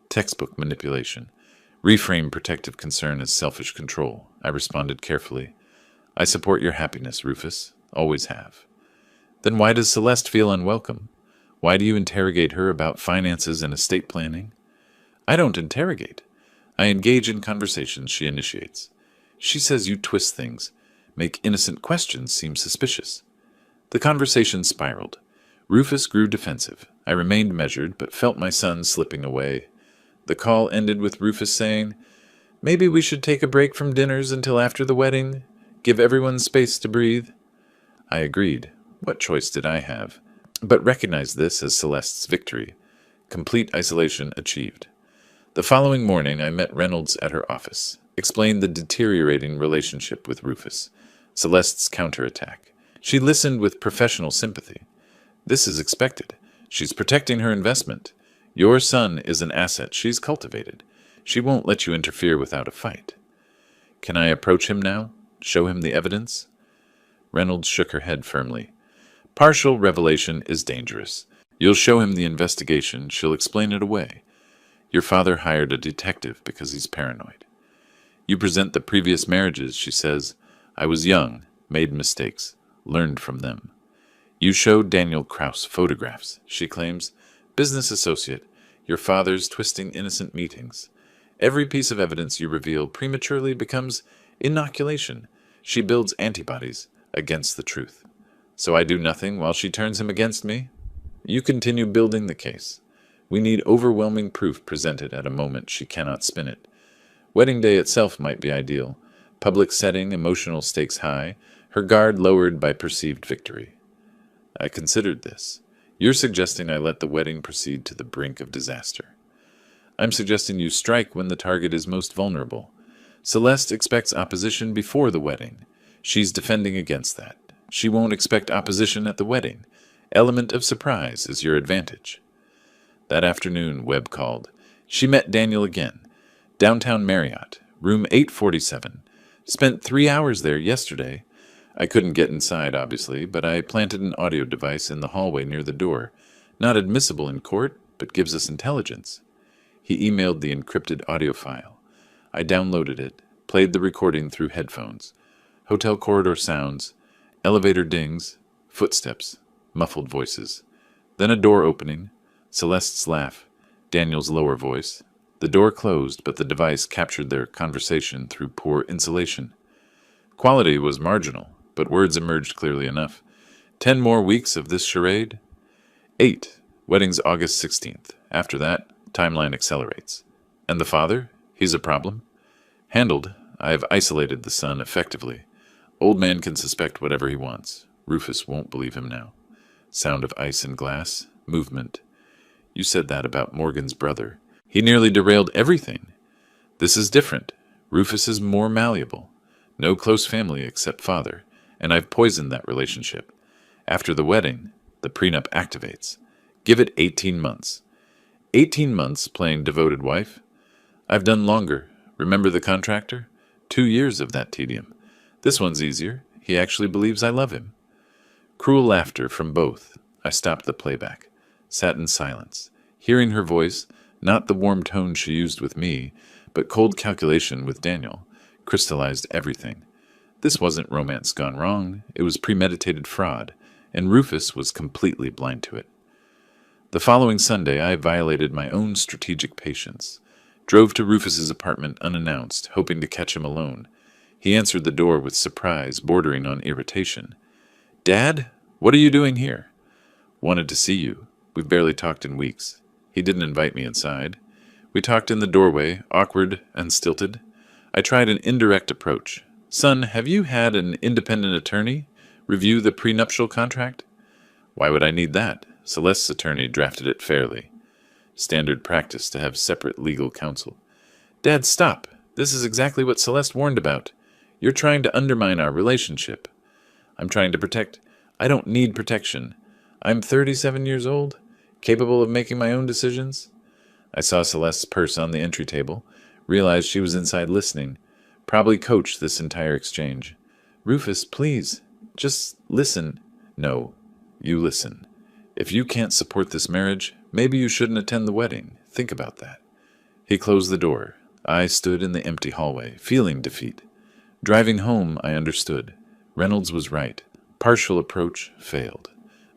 Textbook manipulation. Reframe protective concern as selfish control. I responded carefully. I support your happiness, Rufus. Always have. Then why does Celeste feel unwelcome? Why do you interrogate her about finances and estate planning? I don't interrogate. I engage in conversations she initiates. She says you twist things, make innocent questions seem suspicious. The conversation spiraled. Rufus grew defensive. I remained measured, but felt my son slipping away. The call ended with Rufus saying, Maybe we should take a break from dinners until after the wedding. Give everyone space to breathe. I agreed. What choice did I have? But recognized this as Celeste's victory. Complete isolation achieved. The following morning, I met Reynolds at her office, explained the deteriorating relationship with Rufus, Celeste's counterattack. She listened with professional sympathy. This is expected. She's protecting her investment. Your son is an asset she's cultivated. She won't let you interfere without a fight. Can I approach him now? Show him the evidence? Reynolds shook her head firmly. Partial revelation is dangerous. You'll show him the investigation. She'll explain it away. Your father hired a detective because he's paranoid. You present the previous marriages, she says. I was young, made mistakes, learned from them. You showed Daniel Kraus photographs, she claims. Business associate. Your father's twisting innocent meetings. Every piece of evidence you reveal prematurely becomes inoculation. She builds antibodies against the truth. So I do nothing while she turns him against me? You continue building the case. We need overwhelming proof presented at a moment she cannot spin it. Wedding day itself might be ideal. Public setting, emotional stakes high, her guard lowered by perceived victory. I considered this. You're suggesting I let the wedding proceed to the brink of disaster. I'm suggesting you strike when the target is most vulnerable. Celeste expects opposition before the wedding. She's defending against that. She won't expect opposition at the wedding. Element of surprise is your advantage. That afternoon, Webb called. She met Daniel again. Downtown Marriott, room 847. Spent 3 hours there yesterday. I couldn't get inside, obviously, but I planted an audio device in the hallway near the door. Not admissible in court, but gives us intelligence. He emailed the encrypted audio file. I downloaded it, played the recording through headphones. Hotel corridor sounds, elevator dings, footsteps, muffled voices. Then a door opening, Celeste's laugh, Daniel's lower voice. The door closed, but the device captured their conversation through poor insulation. Quality was marginal, but words emerged clearly enough. 10 more weeks of this charade? 8. Wedding's August 16th. After that, timeline accelerates. And the father? He's a problem? Handled. I have isolated the son effectively. Old man can suspect whatever he wants. Rufus won't believe him now. Sound of ice and glass. Movement. You said that about Morgan's brother. He nearly derailed everything. This is different. Rufus is more malleable. No close family except father, and I've poisoned that relationship. After the wedding, the prenup activates. Give it 18 months. 18 months playing devoted wife? I've done longer. Remember the contractor? 2 years of that tedium. This one's easier. He actually believes I love him. Cruel laughter from both. I stopped the playback. Sat in silence. Hearing her voice, not the warm tone she used with me, but cold calculation with Daniel, crystallized everything. This wasn't romance gone wrong. It was premeditated fraud, and Rufus was completely blind to it. The following Sunday, I violated my own strategic patience. Drove to Rufus's apartment unannounced, hoping to catch him alone. He answered the door with surprise, bordering on irritation. "Dad, what are you doing here?" "Wanted to see you. We've barely talked in weeks." He didn't invite me inside. We talked in the doorway, awkward and stilted. I tried an indirect approach. "Son, have you had an independent attorney review the prenuptial contract?" "Why would I need that? Celeste's attorney drafted it fairly. Standard practice to have separate legal counsel." "Dad, stop. This is exactly what Celeste warned about. You're trying to undermine our relationship." "I'm trying to protect. I don't need protection. I'm 37 years old, capable of making my own decisions." I saw Celeste's purse on the entry table, realized she was inside listening, probably coached this entire exchange. "Rufus, please, just listen." "No, you listen. If you can't support this marriage, maybe you shouldn't attend the wedding. Think about that." He closed the door. I stood in the empty hallway, feeling defeat. Driving home, I understood. Reynolds was right. Partial approach failed.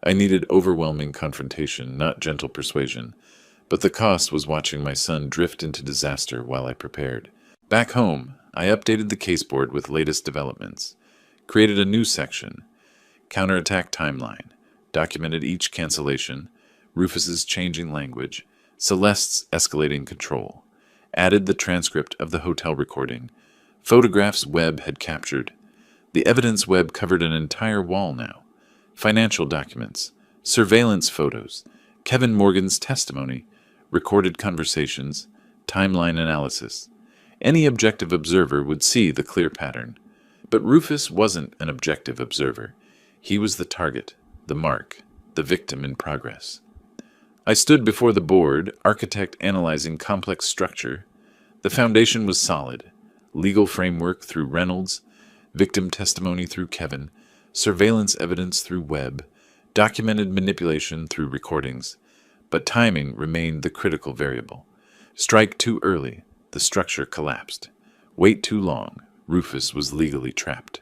I needed overwhelming confrontation, not gentle persuasion. But the cost was watching my son drift into disaster while I prepared. Back home, I updated the caseboard with latest developments. Created a new section. Counterattack timeline. Documented each cancellation. Rufus's changing language. Celeste's escalating control. Added the transcript of the hotel recording. Photographs Webb had captured. The evidence Webb covered an entire wall now. Financial documents. Surveillance photos. Kevin Morgan's testimony. Recorded conversations. Timeline analysis. Any objective observer would see the clear pattern. But Rufus wasn't an objective observer. He was the target, the mark, the victim in progress. I stood before the board, architect analyzing complex structure. The foundation was solid. Legal framework through Reynolds, victim testimony through Kevin, surveillance evidence through Webb, documented manipulation through recordings. But timing remained the critical variable. Strike too early, the structure collapsed. Wait too long, Rufus was legally trapped.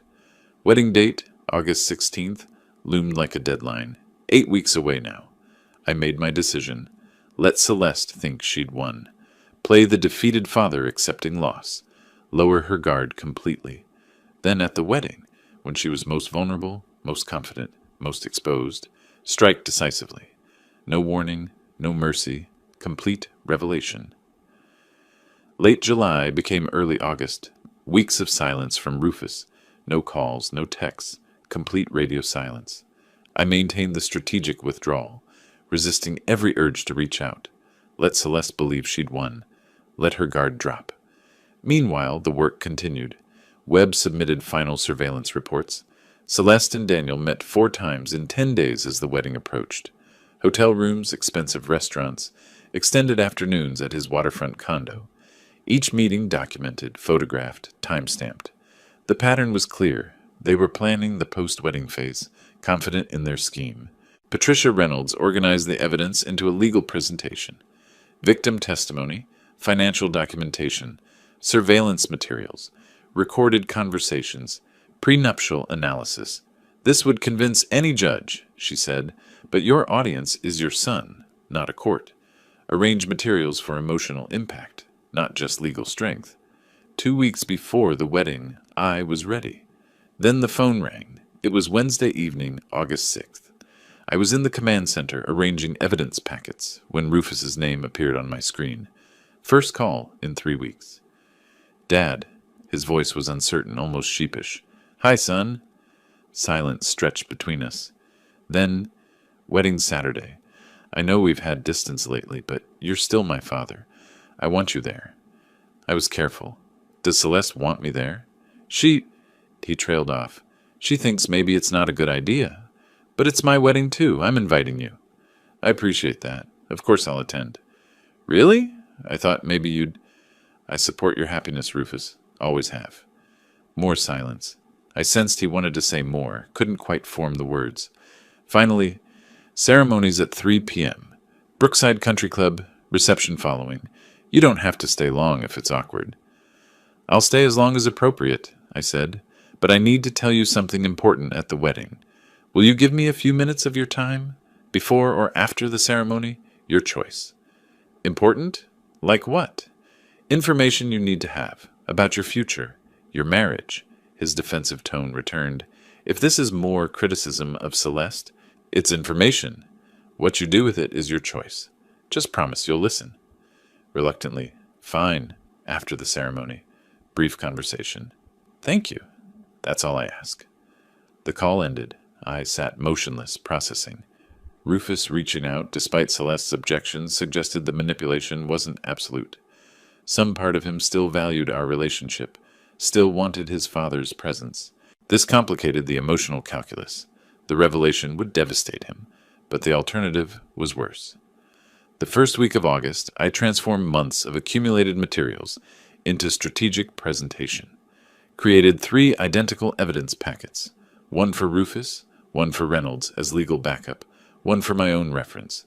Wedding date, August 16th, loomed like a deadline. 8 weeks away now. I made my decision. Let Celeste think she'd won. Play the defeated father accepting loss. Lower her guard completely. Then at the wedding, when she was most vulnerable, most confident, most exposed, strike decisively. No warning, no mercy, complete revelation. Late July became early August. Weeks of silence from Rufus. No calls, no texts, complete radio silence. I maintained the strategic withdrawal, resisting every urge to reach out. Let Celeste believe she'd won. Let her guard drop. Meanwhile, the work continued. Webb submitted final surveillance reports. Celeste and Daniel met 4 times in 10 days as the wedding approached. Hotel rooms, expensive restaurants, extended afternoons at his waterfront condo. Each meeting documented, photographed, time-stamped. The pattern was clear. They were planning the post-wedding phase, confident in their scheme. Patricia Reynolds organized the evidence into a legal presentation. Victim testimony, financial documentation, surveillance materials, recorded conversations, prenuptial analysis. This would convince any judge, she said, but your audience is your son, not a court. Arrange materials for emotional impact, not just legal strength. 2 weeks before the wedding, I was ready. Then the phone rang. It was Wednesday evening, August 6th. I was in the command center arranging evidence packets when Rufus's name appeared on my screen. First call in 3 weeks. Dad. His voice was uncertain, almost sheepish. Hi, son. Silence stretched between us. Then, wedding Saturday. I know we've had distance lately, but you're still my father. I want you there. I was careful. Does Celeste want me there? He trailed off. She thinks maybe it's not a good idea. But it's my wedding too. I'm inviting you. I appreciate that. Of course I'll attend. Really? I thought maybe you'd... I support your happiness, Rufus. Always have. More silence. I sensed he wanted to say more, couldn't quite form the words. Finally, ceremonies at 3 p.m. Brookside Country Club, reception following. You don't have to stay long if it's awkward. I'll stay as long as appropriate, I said, but I need to tell you something important at the wedding. Will you give me a few minutes of your time? Before or after the ceremony? Your choice. Important? Like what? Information you need to have. About your future. Your marriage. His defensive tone returned. If this is more criticism of Celeste, it's information. What you do with it is your choice. Just promise you'll listen. Reluctantly. Fine. After the ceremony. Brief conversation. Thank you. That's all I ask. The call ended. I sat motionless, processing. Rufus, reaching out, despite Celeste's objections, suggested the manipulation wasn't absolute. Some part of him still valued our relationship, still wanted his father's presence. This complicated the emotional calculus. The revelation would devastate him, but the alternative was worse. The first week of August, I transformed months of accumulated materials into strategic presentation. Created 3 identical evidence packets, one for Rufus, one for Reynolds as legal backup, one for my own reference.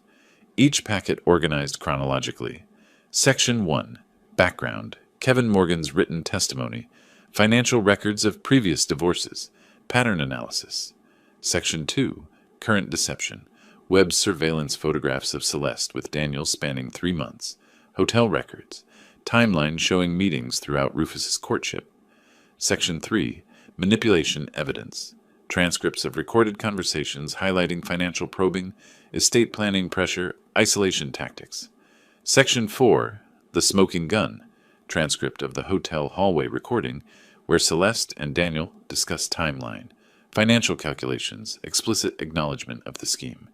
Each packet organized chronologically. Section 1, Background, Kevin Morgan's written testimony, financial records of previous divorces, pattern analysis. Section 2, Current deception, Webb's surveillance photographs of Celeste with Daniel spanning 3 months, hotel records, timeline showing meetings throughout Rufus's courtship. Section 3, Manipulation evidence, transcripts of recorded conversations highlighting financial probing, estate planning pressure, isolation tactics. Section 4, The Smoking Gun, transcript of the hotel hallway recording where Celeste and Daniel discuss timeline, financial calculations, explicit acknowledgement of the scheme.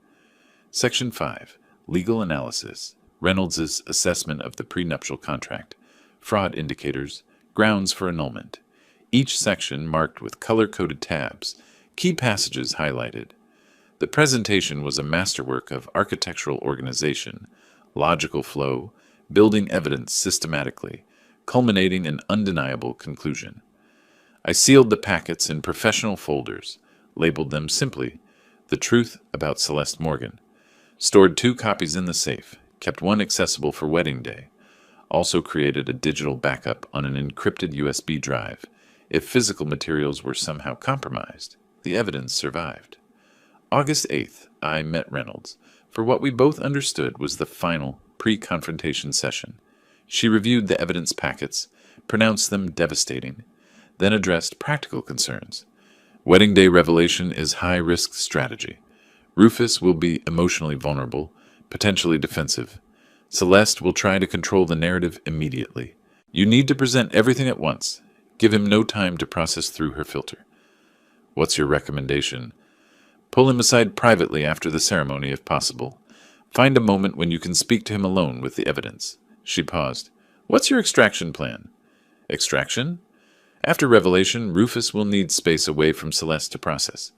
Section 5, Legal analysis, Reynolds' assessment of the prenuptial contract, fraud indicators, grounds for annulment. Each section marked with color-coded tabs, key passages highlighted. The presentation was a masterwork of architectural organization, logical flow, building evidence systematically, culminating in undeniable conclusion. I sealed the packets in professional folders, labeled them simply, The Truth About Celeste Morgan, stored 2 copies in the safe, kept one accessible for wedding day, also created a digital backup on an encrypted USB drive. If physical materials were somehow compromised, the evidence survived. August 8th, I met Reynolds for what we both understood was the final pre-confrontation session. She reviewed the evidence packets, pronounced them devastating, then addressed practical concerns. Wedding day revelation is high-risk strategy. Rufus will be emotionally vulnerable, potentially defensive. Celeste will try to control the narrative immediately. You need to present everything at once. Give him no time to process through her filter. What's your recommendation? Pull him aside privately after the ceremony if possible. Find a moment when you can speak to him alone with the evidence. She paused. What's your extraction plan? Extraction? After revelation, Rufus will need space away from Celeste to process.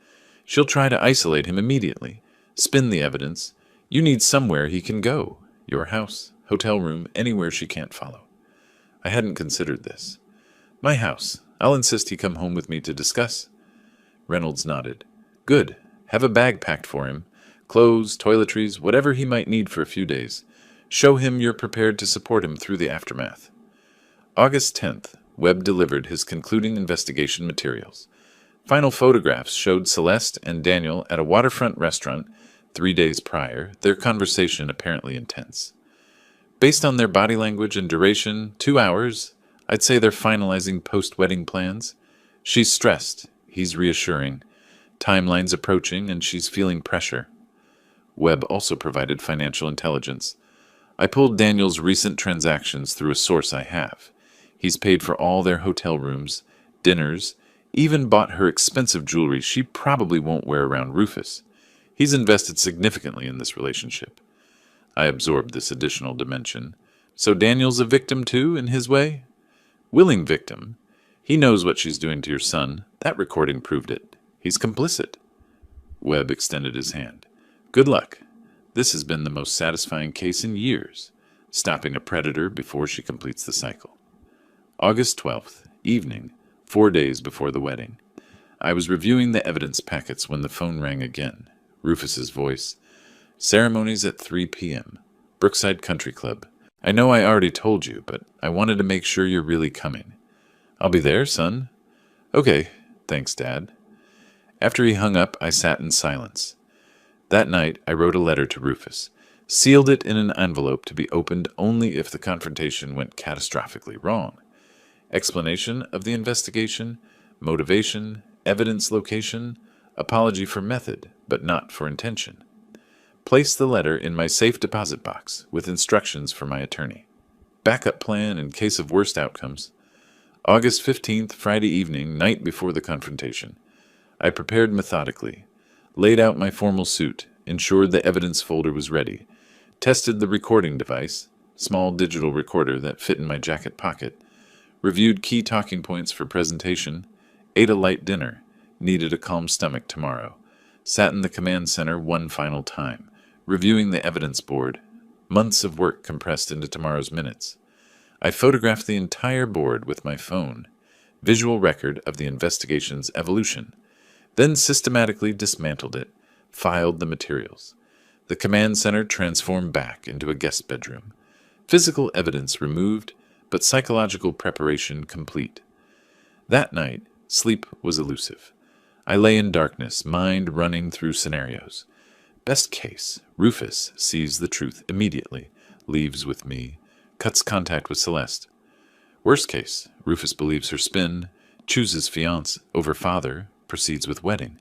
She'll try to isolate him immediately. Spin the evidence. You need somewhere he can go. Your house, hotel room, anywhere she can't follow. I hadn't considered this. My house. I'll insist he come home with me to discuss. Reynolds nodded. Good. Have a bag packed for him. Clothes, toiletries, whatever he might need for a few days. Show him you're prepared to support him through the aftermath. August 10th, Webb delivered his concluding investigation materials. Final photographs showed Celeste and Daniel at a waterfront restaurant 3 days prior, their conversation apparently intense. Based on their body language and duration, 2 hours, I'd say they're finalizing post-wedding plans. She's stressed, he's reassuring. Timeline's approaching, and she's feeling pressure. Webb also provided financial intelligence. I pulled Daniel's recent transactions through a source I have. He's paid for all their hotel rooms, dinners, even bought her expensive jewelry she probably won't wear around Rufus. He's invested significantly in this relationship. I absorbed this additional dimension. So Daniel's a victim too, in his way? Willing victim. He knows what she's doing to your son. That recording proved it. He's complicit. Webb extended his hand. Good luck. This has been the most satisfying case in years, stopping a predator before she completes the cycle. August 12th, evening, 4 days before the wedding. I was reviewing the evidence packets when the phone rang again. Rufus's voice. Ceremonies at 3 p.m. Brookside Country Club. I know I already told you, but I wanted to make sure you're really coming. I'll be there, son. Okay, thanks, Dad. After he hung up, I sat in silence. That night, I wrote a letter to Rufus, sealed it in an envelope to be opened only if the confrontation went catastrophically wrong. Explanation of the investigation, motivation, evidence location, apology for method, but not for intention. Place the letter in my safe deposit box with instructions for my attorney. Backup plan in case of worst outcomes. August 15th, Friday evening, night before the confrontation. I prepared methodically, laid out my formal suit, ensured the evidence folder was ready, tested the recording device, small digital recorder that fit in my jacket pocket, reviewed key talking points for presentation, ate a light dinner, needed a calm stomach tomorrow, sat in the command center one final time, reviewing the evidence board, months of work compressed into tomorrow's minutes. I photographed the entire board with my phone, visual record of the investigation's evolution, then systematically dismantled it, filed the materials. The command center transformed back into a guest bedroom. Physical evidence removed, but psychological preparation complete. That night, sleep was elusive. I lay in darkness, mind running through scenarios. Best case, Rufus sees the truth immediately, leaves with me, cuts contact with Celeste. Worst case, Rufus believes her spin, chooses fiancé over father, proceeds with wedding.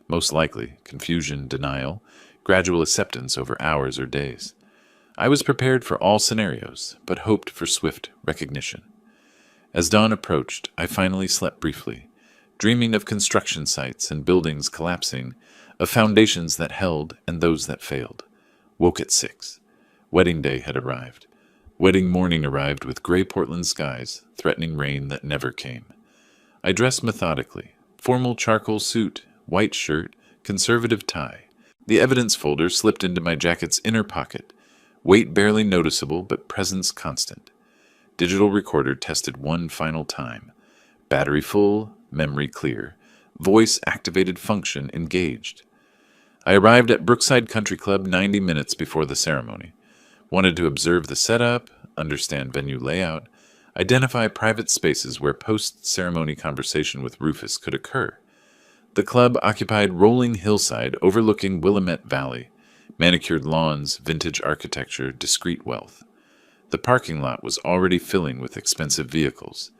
Most likely, confusion, denial, gradual acceptance over hours or days. I was prepared for all scenarios, but hoped for swift recognition. As dawn approached, I finally slept briefly, dreaming of construction sites and buildings collapsing, of foundations that held and those that failed. Woke at 6. Wedding day had arrived. Wedding morning arrived with gray Portland skies, threatening rain that never came. I dressed methodically. Formal charcoal suit, white shirt, conservative tie. The evidence folder slipped into my jacket's inner pocket. Weight barely noticeable, but presence constant. Digital recorder tested one final time. Battery full, memory clear. Voice activated function engaged. I arrived at Brookside Country Club 90 minutes before the ceremony. Wanted to observe the setup, understand venue layout, identify private spaces where post-ceremony conversation with Rufus could occur. The club occupied rolling hillside overlooking Willamette Valley, manicured lawns, vintage architecture, discreet wealth. The parking lot was already filling with expensive vehicles.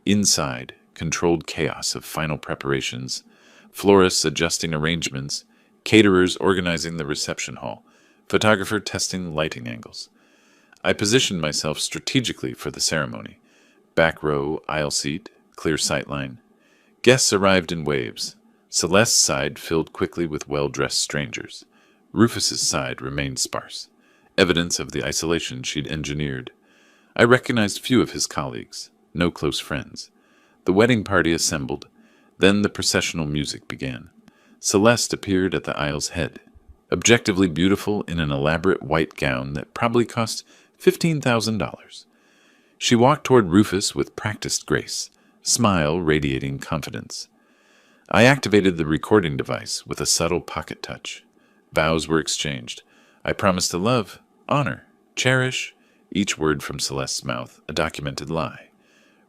Inside, controlled chaos of final preparations, florists adjusting arrangements, caterers organizing the reception hall, photographer testing lighting angles. I positioned myself strategically for the ceremony. Back row, aisle seat, clear sightline. Guests arrived in waves. Celeste's side filled quickly with well-dressed strangers. Rufus's side remained sparse, evidence of the isolation she'd engineered. I recognized few of his colleagues, no close friends. The wedding party assembled. Then the processional music began. Celeste appeared at the aisle's head, objectively beautiful in an elaborate white gown that probably cost $15,000. She walked toward Rufus with practiced grace, smile radiating confidence. I activated the recording device with a subtle pocket touch. Vows were exchanged. I promised to love, honor, cherish, each word from Celeste's mouth, a documented lie.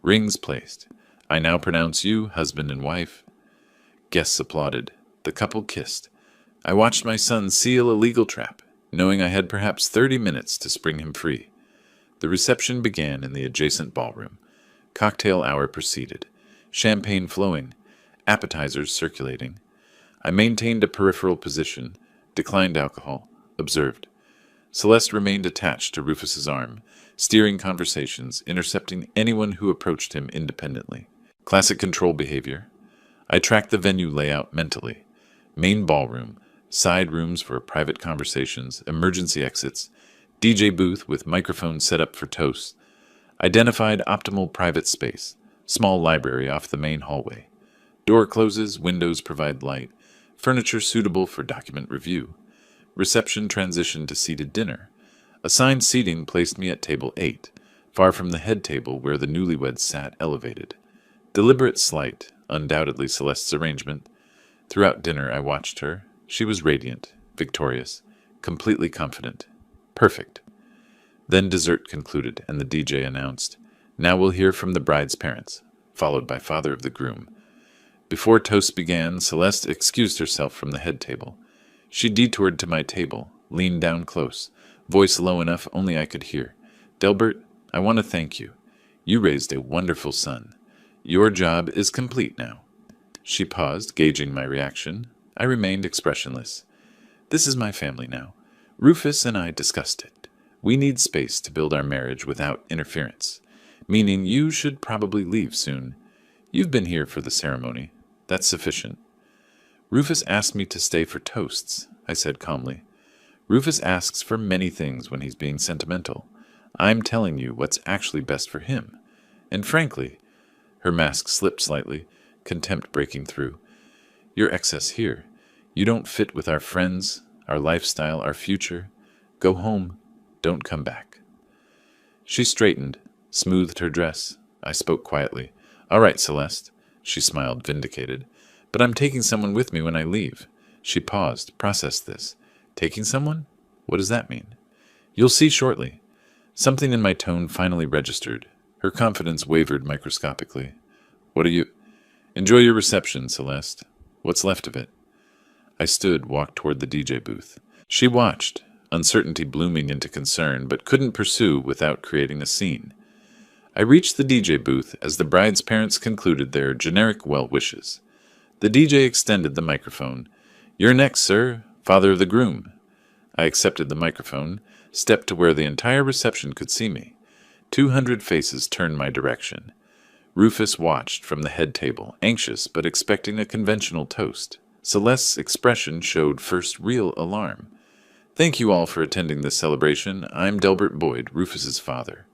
Rings placed. I now pronounce you husband and wife. Guests applauded. The couple kissed. I watched my son seal a legal trap, knowing I had perhaps 30 minutes to spring him free. The reception began in the adjacent ballroom. Cocktail hour proceeded. Champagne flowing. Appetizers circulating. I maintained a peripheral position, declined alcohol, observed. Celeste remained attached to Rufus's arm, steering conversations, intercepting anyone who approached him independently. Classic control behavior. I tracked the venue layout mentally. Main ballroom, side rooms for private conversations, emergency exits, DJ booth with microphone set up for toasts. Identified optimal private space, small library off the main hallway. Door closes, windows provide light, furniture suitable for document review. Reception transitioned to seated dinner. Assigned seating placed me at table 8, far from the head table where the newlyweds sat elevated. Deliberate slight, undoubtedly Celeste's arrangement. Throughout dinner I watched her. She was radiant, victorious, completely confident. Perfect. Then dessert concluded, and the DJ announced, "Now we'll hear from the bride's parents," followed by father of the groom. Before toasts began, Celeste excused herself from the head table. She detoured to my table, leaned down close, voice low enough only I could hear. "Delbert, I want to thank you. You raised a wonderful son. Your job is complete now." She paused, gauging my reaction. I remained expressionless. "This is my family now. Rufus and I discussed it. We need space to build our marriage without interference, meaning you should probably leave soon. You've been here for the ceremony. That's sufficient." "Rufus asked me to stay for toasts," I said calmly. "Rufus asks for many things when he's being sentimental. I'm telling you what's actually best for him. And frankly," her mask slipped slightly, contempt breaking through, "you're excess here. You don't fit with our friends, our lifestyle, our future. Go home. Don't come back." She straightened, smoothed her dress. I spoke quietly. "All right, Celeste." She smiled, vindicated. "But I'm taking someone with me when I leave." She paused, processed this. "Taking someone? What does that mean?" "You'll see shortly." Something in my tone finally registered. Her confidence wavered microscopically. "What are you—" "Enjoy your reception, Celeste. What's left of it." I stood, walked toward the DJ booth. She watched, uncertainty blooming into concern, but couldn't pursue without creating a scene. I reached the DJ booth as the bride's parents concluded their generic well wishes. The DJ extended the microphone. "You're next, sir, father of the groom." I accepted the microphone, stepped to where the entire reception could see me. 200 faces turned my direction. Rufus watched from the head table, anxious but expecting a conventional toast. Celeste's expression showed first real alarm. "Thank you all for attending this celebration. I'm Delbert Boyd, Rufus's father."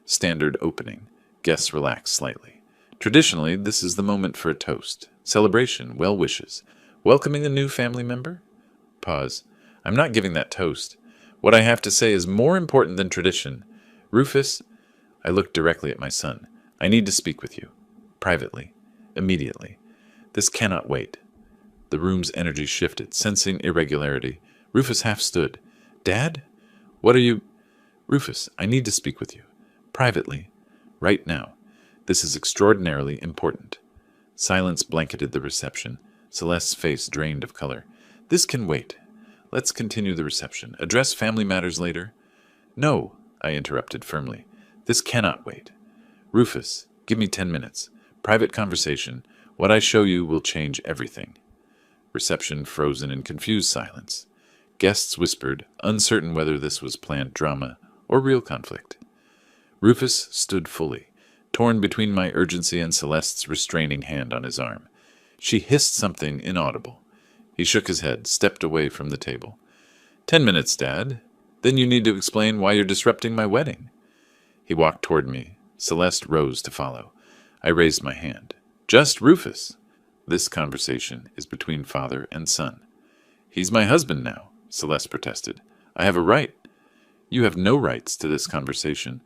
Standard opening. Guests relax slightly. Traditionally, this is the moment for a toast. Celebration, well wishes. Welcoming a new family member? Pause. "I'm not giving that toast. What I have to say is more important than tradition. Rufus," I looked directly at my son, "I need to speak with you. Privately. Immediately. This cannot wait." The room's energy shifted, sensing irregularity. Rufus half stood. "Dad? What are you—" "Rufus, I need to speak with you. Privately. Right now. This is extraordinarily important." Silence blanketed the reception. Celeste's face drained of color. This can wait. Let's continue the reception. Address family matters later. No, I interrupted firmly. This cannot wait. Rufus, give me 10 minutes. Private conversation. What I show you will change everything. Reception frozen in confused silence. Guests whispered, uncertain whether this was planned drama or real conflict. Rufus stood fully, torn between my urgency and Celeste's restraining hand on his arm. She hissed something inaudible. He shook his head, stepped away from the table. 10 minutes, Dad. Then you need to explain why you're disrupting my wedding. He walked toward me. Celeste rose to follow. I raised my hand. Just Rufus. This conversation is between father and son. He's my husband now, Celeste protested. I have a right. You have no rights to this conversation.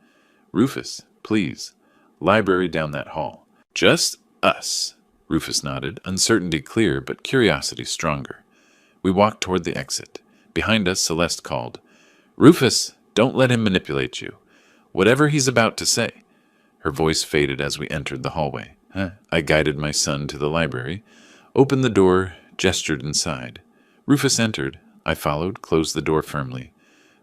Rufus, please. Library down that hall. Just us. Rufus nodded, uncertainty clear but curiosity stronger. We walked toward the exit. Behind us, Celeste called. Rufus, don't let him manipulate you. Whatever he's about to say. Her voice faded as we entered the hallway. I guided my son to the library, opened the door, gestured inside. Rufus entered. I followed, closed the door firmly.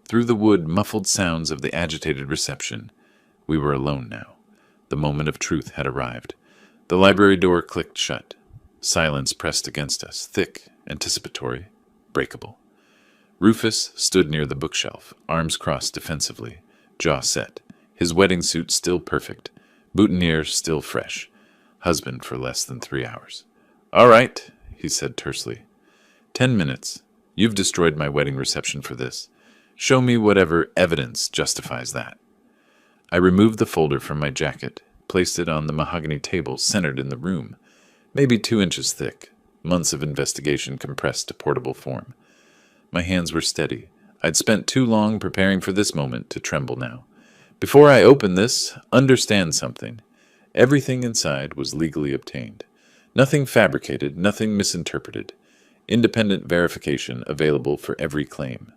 Through the wood, muffled sounds of the agitated reception. We were alone now. The moment of truth had arrived. The library door clicked shut. Silence pressed against us, thick, anticipatory, breakable. Rufus stood near the bookshelf, arms crossed defensively, jaw set, his wedding suit still perfect, boutonniere still fresh, husband for less than 3 hours. All right, he said tersely. 10 minutes. You've destroyed my wedding reception for this. Show me whatever evidence justifies that. I removed the folder from my jacket, placed it on the mahogany table centered in the room, maybe 2 inches thick, months of investigation compressed to portable form. My hands were steady. I'd spent too long preparing for this moment to tremble now. Before I open this, understand something. Everything inside was legally obtained. Nothing fabricated, nothing misinterpreted. Independent verification available for every claim.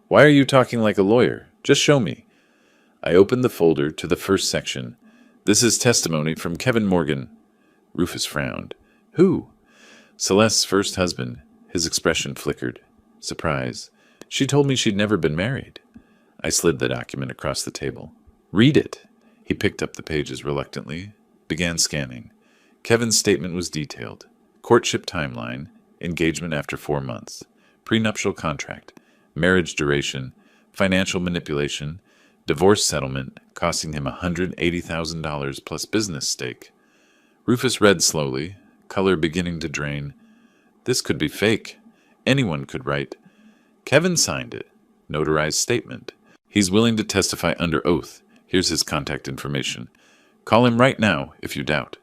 Why are you talking like a lawyer? Just show me. I opened the folder to the first section. This is testimony from Kevin Morgan. Rufus frowned. Who? Celeste's first husband. His expression flickered. Surprise. She told me she'd never been married. I slid the document across the table. Read it. He picked up the pages reluctantly, began scanning. Kevin's statement was detailed. Courtship timeline, engagement after 4 months, prenuptial contract, marriage duration, financial manipulation, divorce settlement costing him $180,000 plus business stake. Rufus read slowly, color beginning to drain. This could be fake. Anyone could write. Kevin signed it. Notarized statement. He's willing to testify under oath. Here's his contact information. Call him right now if you doubt.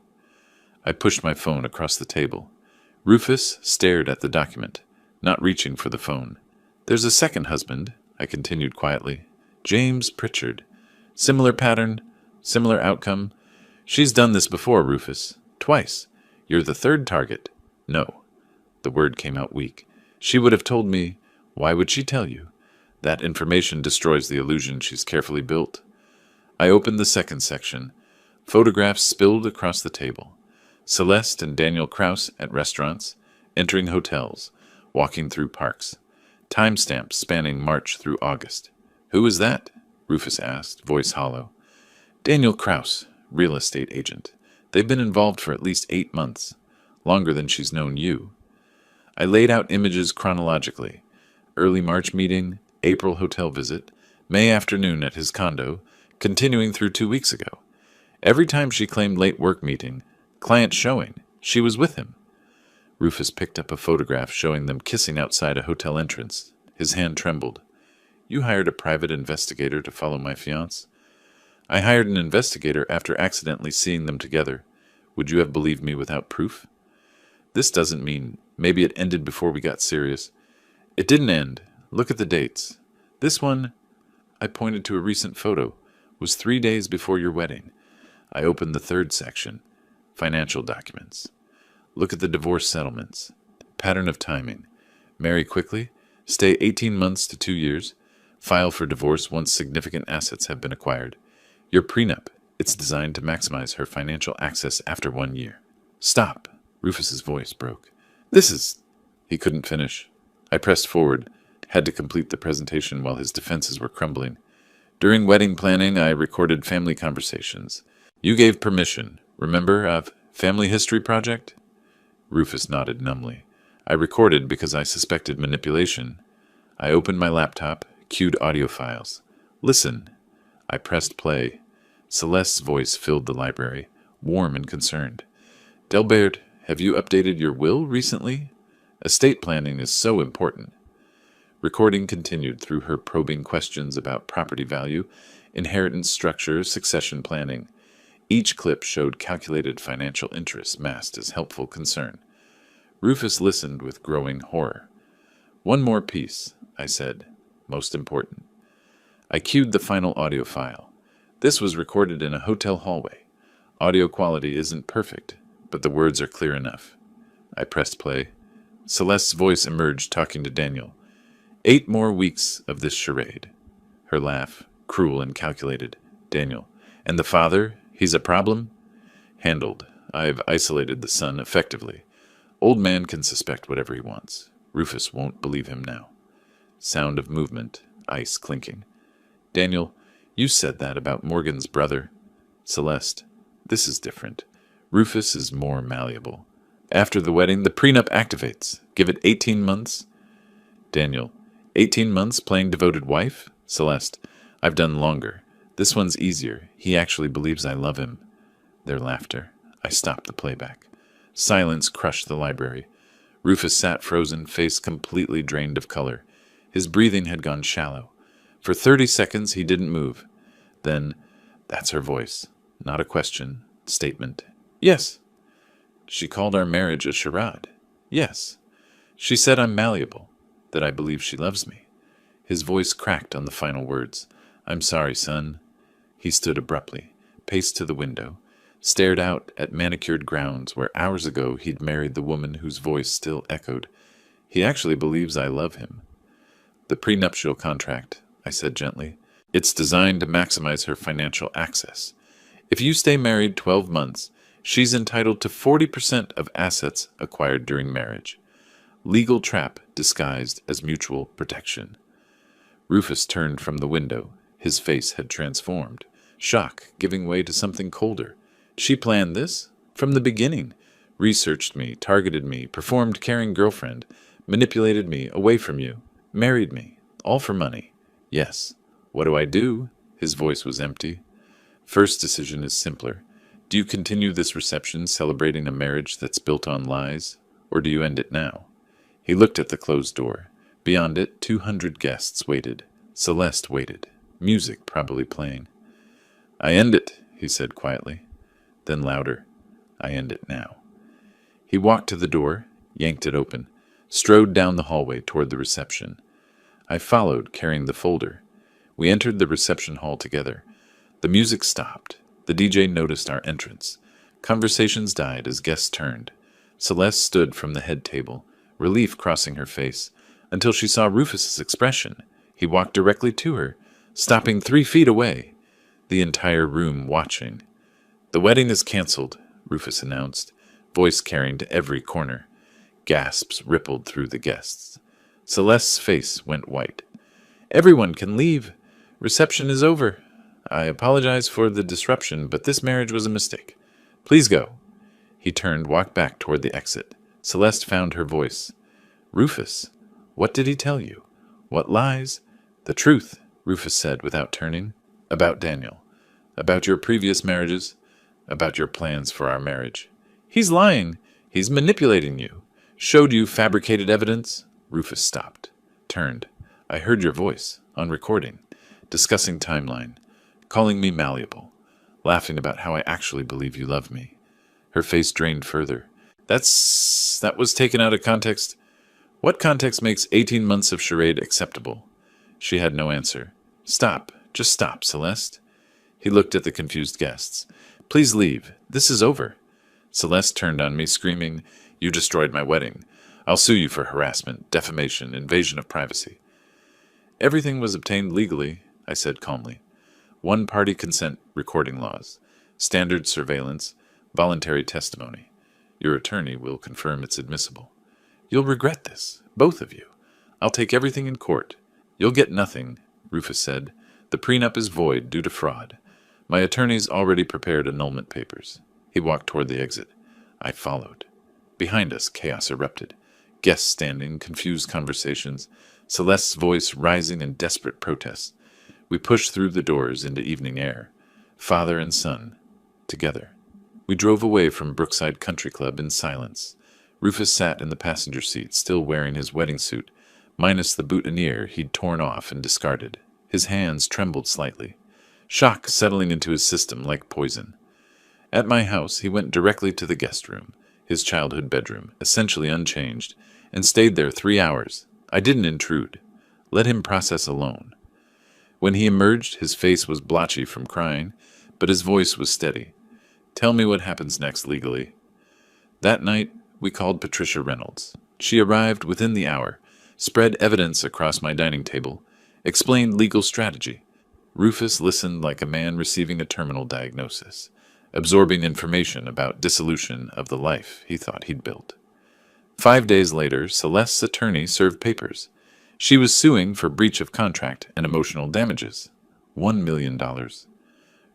I pushed my phone across the table. Rufus stared at the document, not reaching for the phone. There's a second husband, I continued quietly. James Pritchard. Similar pattern, similar outcome. She's done this before, Rufus. Twice. You're the third target. No. The word came out weak. She would have told me. Why would she tell you? That information destroys the illusion she's carefully built. I opened the second section. Photographs spilled across the table. Celeste and Daniel Kraus at restaurants, entering hotels, walking through parks. Timestamps spanning March through August. Who is that? Rufus asked, voice hollow. Daniel Kraus, real estate agent. They've been involved for at least 8 months, longer than she's known you. I laid out images chronologically. Early March meeting, April hotel visit, May afternoon at his condo, continuing through 2 weeks ago. Every time she claimed late work meeting, client showing, she was with him. Rufus picked up a photograph showing them kissing outside a hotel entrance. His hand trembled. You hired a private investigator to follow my fiancé? I hired an investigator after accidentally seeing them together. Would you have believed me without proof? This doesn't mean maybe it ended before we got serious. It didn't end. Look at the dates. This one, I pointed to a recent photo, was 3 days before your wedding. I opened the third section, financial documents. Look at the divorce settlements. Pattern of timing. Marry quickly, stay 18 months to 2 years, file for divorce once significant assets have been acquired. Your prenup, it's designed to maximize her financial access after 1 year. Stop! Rufus's voice broke. This is... He couldn't finish. I pressed forward, had to complete the presentation while his defenses were crumbling. During wedding planning, I recorded family conversations. You gave permission, remember, of Family History Project? Rufus nodded numbly. I recorded because I suspected manipulation. I opened my laptop, cued audio files. Listen. I pressed play. Celeste's voice filled the library, warm and concerned. Delbert, have you updated your will recently? Estate planning is so important. Recording continued through her probing questions about property value, inheritance structure, succession planning. Each clip showed calculated financial interests masked as helpful concern. Rufus listened with growing horror. One more piece, I said. Most important. I cued the final audio file. This was recorded in a hotel hallway. Audio quality isn't perfect, but the words are clear enough. I pressed play. Celeste's voice emerged, talking to Daniel. 8 more weeks of this charade. Her laugh, cruel and calculated. Daniel. And the father? He's a problem? Handled. I've isolated the son effectively. Old man can suspect whatever he wants. Rufus won't believe him now. Sound of movement, ice clinking. Daniel, you said that about Morgan's brother. Celeste, this is different. Rufus is more malleable. After the wedding, the prenup activates. Give it 18 months. Daniel, 18 months playing devoted wife? Celeste, I've done longer. This one's easier. He actually believes I love him. Their laughter. I stopped the playback. Silence crushed the library. Rufus sat frozen, face completely drained of color. His breathing had gone shallow. For 30 seconds he didn't move. Then, that's her voice. Not a question. Statement. Yes. She called our marriage a charade. Yes. She said I'm malleable, that I believe she loves me. His voice cracked on the final words. I'm sorry, son. He stood abruptly, paced to the window, stared out at manicured grounds where hours ago he'd married the woman whose voice still echoed. He actually believes I love him. The prenuptial contract, I said gently. It's designed to maximize her financial access. If you stay married 12 months, she's entitled to 40% of assets acquired during marriage. Legal trap disguised as mutual protection. Rufus turned from the window. His face had transformed, shock giving way to something colder. She planned this? From the beginning. Researched me, targeted me, performed caring girlfriend, manipulated me away from you, married me, all for money. Yes. What do I do? His voice was empty. First decision is simpler. Do you continue this reception celebrating a marriage that's built on lies, or do you end it now? He looked at the closed door. Beyond it, 200 guests waited. Celeste waited. Music probably playing. I end it, he said quietly. Then louder. I end it now. He walked to the door, yanked it open, strode down the hallway toward the reception. I followed, carrying the folder. We entered the reception hall together. The music stopped. The DJ noticed our entrance. Conversations died as guests turned. Celeste stood from the head table, relief crossing her face, until she saw Rufus's expression. He walked directly to her, stopping 3 feet away, the entire room watching. The wedding is canceled, Rufus announced, voice carrying to every corner. Gasps rippled through the guests. Celeste's face went white. Everyone can leave. Reception is over. I apologize for the disruption, but this marriage was a mistake. Please go. He turned, walked back toward the exit. Celeste found her voice. Rufus, what did he tell you? What lies? The truth, Rufus said without turning. About Daniel. About your previous marriages. About your plans for our marriage. He's lying. He's manipulating you. Showed you fabricated evidence. Rufus stopped. Turned. I heard your voice, on recording, discussing timeline, calling me malleable, laughing about how I actually believe you love me. Her face drained further. That was taken out of context. What context makes 18 months of charade acceptable? She had no answer. Stop. Just stop, Celeste. He looked at the confused guests. Please leave. This is over. Celeste turned on me, screaming, You destroyed my wedding. I'll sue you for harassment, defamation, invasion of privacy. Everything was obtained legally, I said calmly. One-party consent recording laws, standard surveillance, voluntary testimony. Your attorney will confirm it's admissible. You'll regret this, both of you. I'll take everything in court. You'll get nothing, Rufus said. The prenup is void due to fraud. My attorney's already prepared annulment papers. He walked toward the exit. I followed. Behind us, chaos erupted. Guests standing, confused conversations, Celeste's voice rising in desperate protest. We pushed through the doors into evening air, father and son, together. We drove away from Brookside Country Club in silence. Rufus sat in the passenger seat, still wearing his wedding suit, minus the boutonniere he'd torn off and discarded. His hands trembled slightly, shock settling into his system like poison. At my house, he went directly to the guest room, his childhood bedroom, essentially unchanged, and stayed there 3 hours. I didn't intrude. Let him process alone. When he emerged, his face was blotchy from crying, but his voice was steady. Tell me what happens next legally. That night, we called Patricia Reynolds. She arrived within the hour, spread evidence across my dining table, explained legal strategy. Rufus listened like a man receiving a terminal diagnosis, absorbing information about dissolution of the life he thought he'd built. 5 days later, Celeste's attorney served papers. She was suing for breach of contract and emotional damages. $1 million.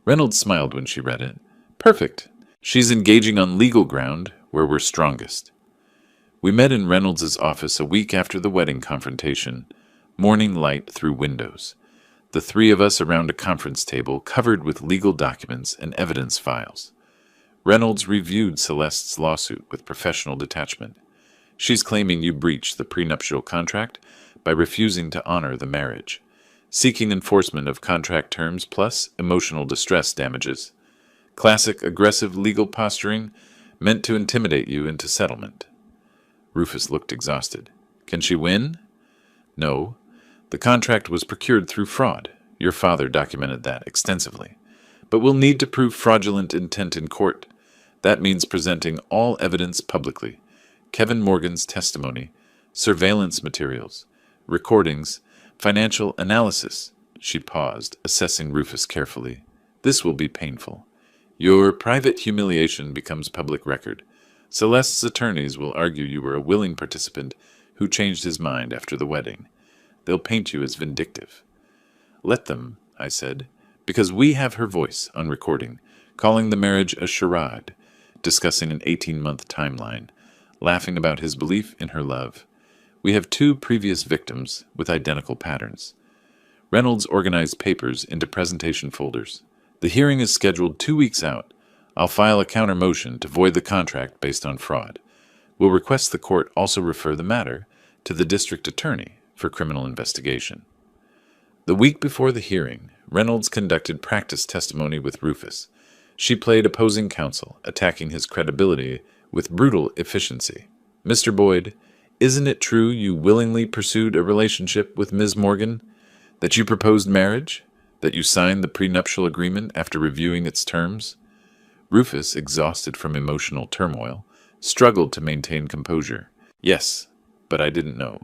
Reynolds smiled when she read it. Perfect. She's engaging on legal ground where we're strongest. We met in Reynolds' office a week after the wedding confrontation, morning light through windows. The three of us around a conference table covered with legal documents and evidence files. Reynolds reviewed Celeste's lawsuit with professional detachment. She's claiming you breached the prenuptial contract by refusing to honor the marriage, seeking enforcement of contract terms plus emotional distress damages. Classic aggressive legal posturing meant to intimidate you into settlement. Rufus looked exhausted. Can she win? No. The contract was procured through fraud. Your father documented that extensively. But we'll need to prove fraudulent intent in court. That means presenting all evidence publicly. Kevin Morgan's testimony, surveillance materials, recordings, financial analysis. She paused, assessing Rufus carefully. This will be painful. Your private humiliation becomes public record. Celeste's attorneys will argue you were a willing participant who changed his mind after the wedding. They'll paint you as vindictive. Let them, I said, because we have her voice on recording, calling the marriage a charade, discussing an 18-month timeline, laughing about his belief in her love. We have 2 previous victims with identical patterns. Reynolds organized papers into presentation folders. The hearing is scheduled 2 weeks out. I'll file a counter motion to void the contract based on fraud. We'll request the court also refer the matter to the district attorney for criminal investigation. The week before the hearing, Reynolds conducted practice testimony with Rufus. She played opposing counsel, attacking his credibility with brutal efficiency. Mr. Boyd, isn't it true you willingly pursued a relationship with Ms. Morgan? That you proposed marriage? That you signed the prenuptial agreement after reviewing its terms? Rufus, exhausted from emotional turmoil, struggled to maintain composure. Yes, but I didn't know.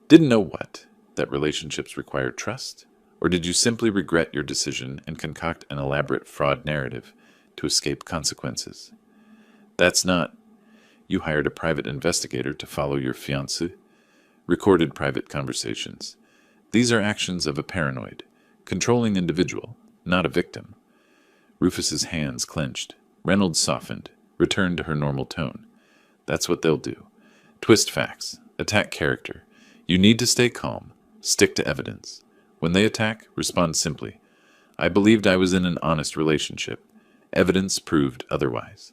Didn't know what? That relationships require trust? Or did you simply regret your decision and concoct an elaborate fraud narrative to escape consequences? That's not. You hired a private investigator to follow your fiancé, recorded private conversations. These are actions of a paranoid, controlling individual, not a victim. Rufus's hands clenched. Reynolds softened, returned to her normal tone. That's what they'll do. Twist facts, attack character. You need to stay calm, stick to evidence. When they attack, respond simply. I believed I was in an honest relationship. Evidence proved otherwise.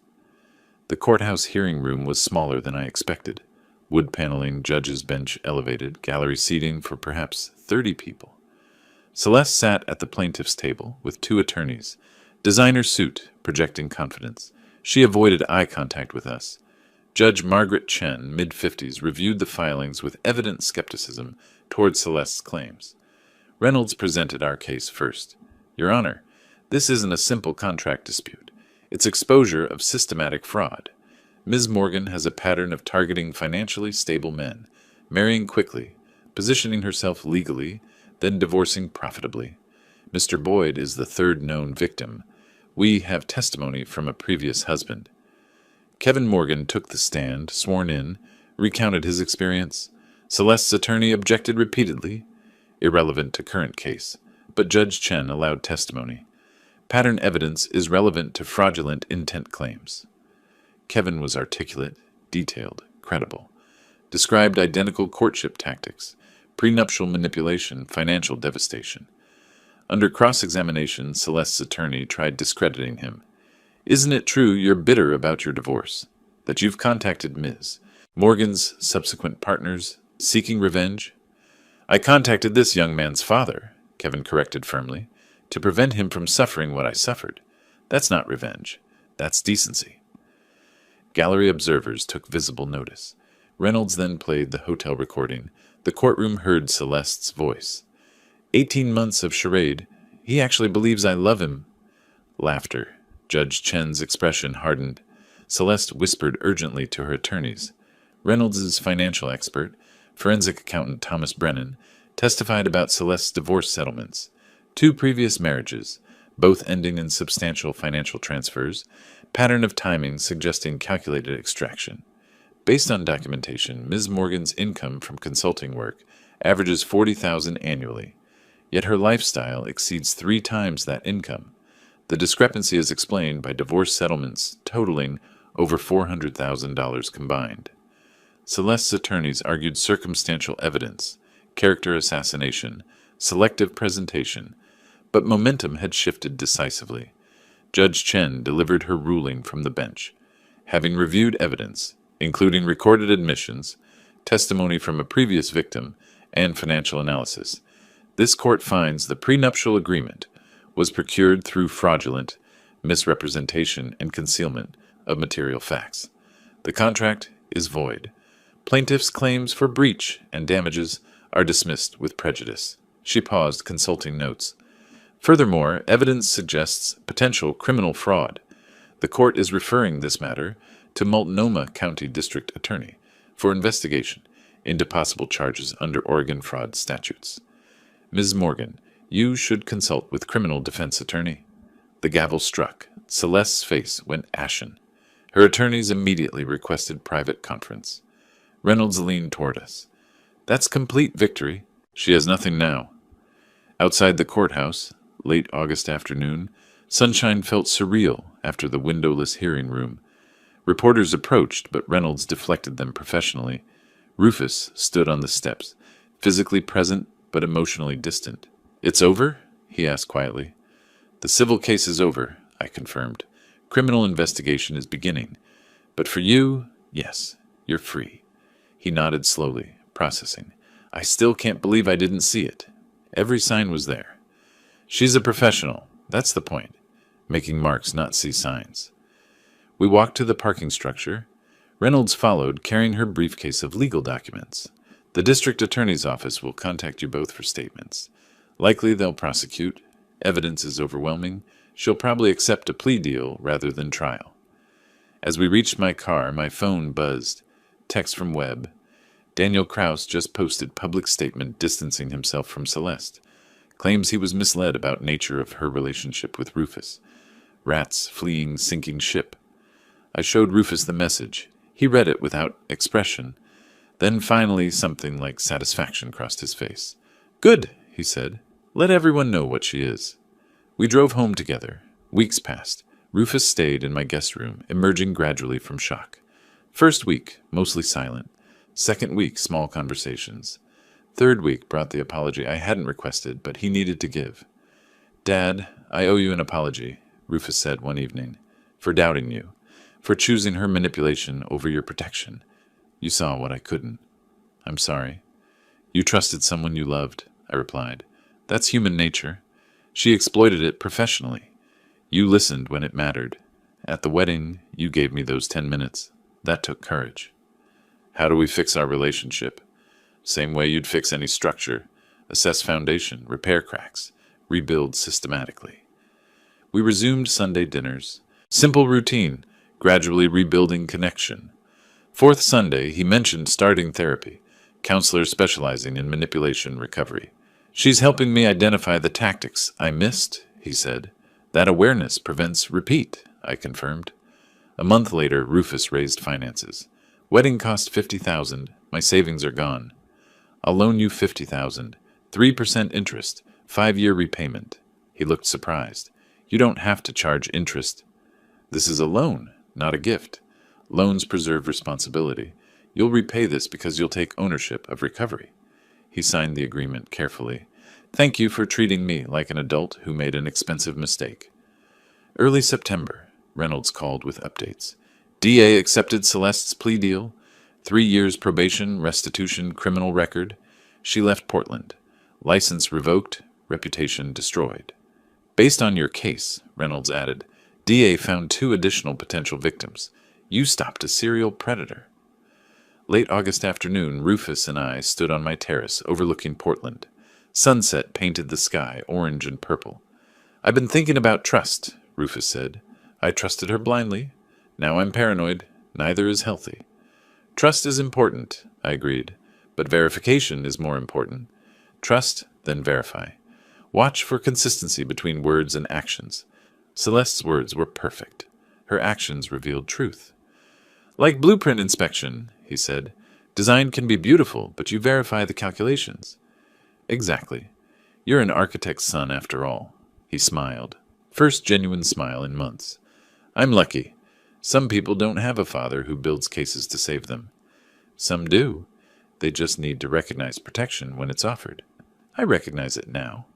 The courthouse hearing room was smaller than I expected. Wood paneling, judge's bench elevated, gallery seating for perhaps 30 people. Celeste sat at the plaintiff's table with 2 attorneys. Designer suit, projecting confidence. She avoided eye contact with us. Judge Margaret Chen, mid-50s, reviewed the filings with evident skepticism toward Celeste's claims. Reynolds presented our case first. Your Honor, this isn't a simple contract dispute. It's exposure of systematic fraud. Ms. Morgan has a pattern of targeting financially stable men, marrying quickly, positioning herself legally, then divorcing profitably. Mr. Boyd is the 3rd known victim. We have testimony from a previous husband. Kevin Morgan took the stand, sworn in, recounted his experience. Celeste's attorney objected repeatedly, irrelevant to current case, but Judge Chen allowed testimony. Pattern evidence is relevant to fraudulent intent claims. Kevin was articulate, detailed, credible. Described identical courtship tactics, prenuptial manipulation, financial devastation. Under cross-examination, Celeste's attorney tried discrediting him. Isn't it true you're bitter about your divorce? That you've contacted Ms. Morgan's subsequent partners, seeking revenge? I contacted this young man's father, Kevin corrected firmly, to prevent him from suffering what I suffered. That's not revenge. That's decency. Gallery observers took visible notice. Reynolds then played the hotel recording. The courtroom heard Celeste's voice. 18 months of charade. He actually believes I love him. Laughter. Judge Chen's expression hardened. Celeste whispered urgently to her attorneys. Reynolds' financial expert, forensic accountant Thomas Brennan, testified about Celeste's divorce settlements. 2 previous marriages, both ending in substantial financial transfers, pattern of timing suggesting calculated extraction. Based on documentation, Ms. Morgan's income from consulting work averages $40,000 annually, yet her lifestyle exceeds 3 times that income. The discrepancy is explained by divorce settlements totaling over $400,000 combined. Celeste's attorneys argued circumstantial evidence, character assassination, selective presentation, but momentum had shifted decisively. Judge Chen delivered her ruling from the bench. Having reviewed evidence, including recorded admissions, testimony from a previous victim, and financial analysis, this court finds the prenuptial agreement was procured through fraudulent misrepresentation and concealment of material facts. The contract is void. Plaintiff's claims for breach and damages are dismissed with prejudice. She paused, consulting notes. Furthermore, evidence suggests potential criminal fraud. The court is referring this matter to Multnomah County District Attorney for investigation into possible charges under Oregon fraud statutes. Ms. Morgan, you should consult with criminal defense attorney. The gavel struck. Celeste's face went ashen. Her attorneys immediately requested private conference. Reynolds leaned toward us. That's complete victory. She has nothing now. Outside the courthouse, late August afternoon, sunshine felt surreal after the windowless hearing room. Reporters approached, but Reynolds deflected them professionally. Rufus stood on the steps, physically present but emotionally distant. It's over? He asked quietly. The civil case is over, I confirmed. Criminal investigation is beginning. But for you, yes, you're free. He nodded slowly, processing. I still can't believe I didn't see it. Every sign was there. She's a professional. That's the point. Making marks, not see signs. We walked to the parking structure. Reynolds followed, carrying her briefcase of legal documents. The district attorney's office will contact you both for statements. Likely they'll prosecute. Evidence is overwhelming. She'll probably accept a plea deal rather than trial. As we reached my car, my phone buzzed. Text from Webb. Daniel Kraus just posted public statement distancing himself from Celeste. Claims he was misled about nature of her relationship with Rufus. Rats fleeing sinking ship. I showed Rufus the message. He read it without expression. Then finally something like satisfaction crossed his face. Good, he said. Let everyone know what she is. We drove home together. Weeks passed. Rufus stayed in my guest room, emerging gradually from shock. First week, mostly silent. Second week, small conversations. Third week brought the apology I hadn't requested, but he needed to give. Dad, I owe you an apology, Rufus said one evening, for doubting you, for choosing her manipulation over your protection. You saw what I couldn't. I'm sorry. You trusted someone you loved, I replied. That's human nature. She exploited it professionally. You listened when it mattered. At the wedding, you gave me those 10 minutes. That took courage. How do we fix our relationship? Same way you'd fix any structure. Assess foundation, repair cracks, rebuild systematically. We resumed Sunday dinners. Simple routine, gradually rebuilding connection. Fourth Sunday, he mentioned starting therapy, counselor specializing in manipulation recovery. She's helping me identify the tactics I missed, he said. That awareness prevents repeat, I confirmed. A month later, Rufus raised finances. Wedding cost 50,000. My savings are gone. I'll loan you 50,000. 3% interest. 5-year repayment. He looked surprised. You don't have to charge interest. This is a loan, not a gift. Loans preserve responsibility. You'll repay this because you'll take ownership of recovery. He signed the agreement carefully. Thank you for treating me like an adult who made an expensive mistake. Early September, Reynolds called with updates. DA accepted Celeste's plea deal. 3 years probation, restitution, criminal record. She left Portland. License revoked, reputation destroyed. Based on your case, Reynolds added, DA found 2 additional potential victims. You stopped a serial predator. Late August afternoon, Rufus and I stood on my terrace overlooking Portland. Sunset painted the sky orange and purple. I've been thinking about trust, Rufus said. I trusted her blindly. Now I'm paranoid. Neither is healthy. Trust is important, I agreed, but verification is more important. Trust, then verify. Watch for consistency between words and actions. Celeste's words were perfect. Her actions revealed truth. Like blueprint inspection, he said, design can be beautiful, but you verify the calculations. Exactly. You're an architect's son after all. He smiled. First genuine smile in months. I'm lucky. Some people don't have a father who builds cases to save them. Some do. They just need to recognize protection when it's offered. I recognize it now.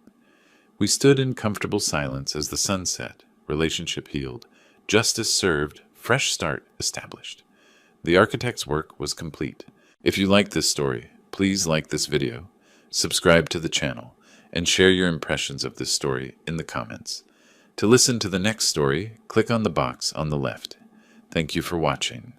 We stood in comfortable silence as the sun set, relationship healed, justice served, fresh start established. The architect's work was complete. If you like this story, please like this video, subscribe to the channel, and share your impressions of this story in the comments. To listen to the next story, click on the box on the left. Thank you for watching.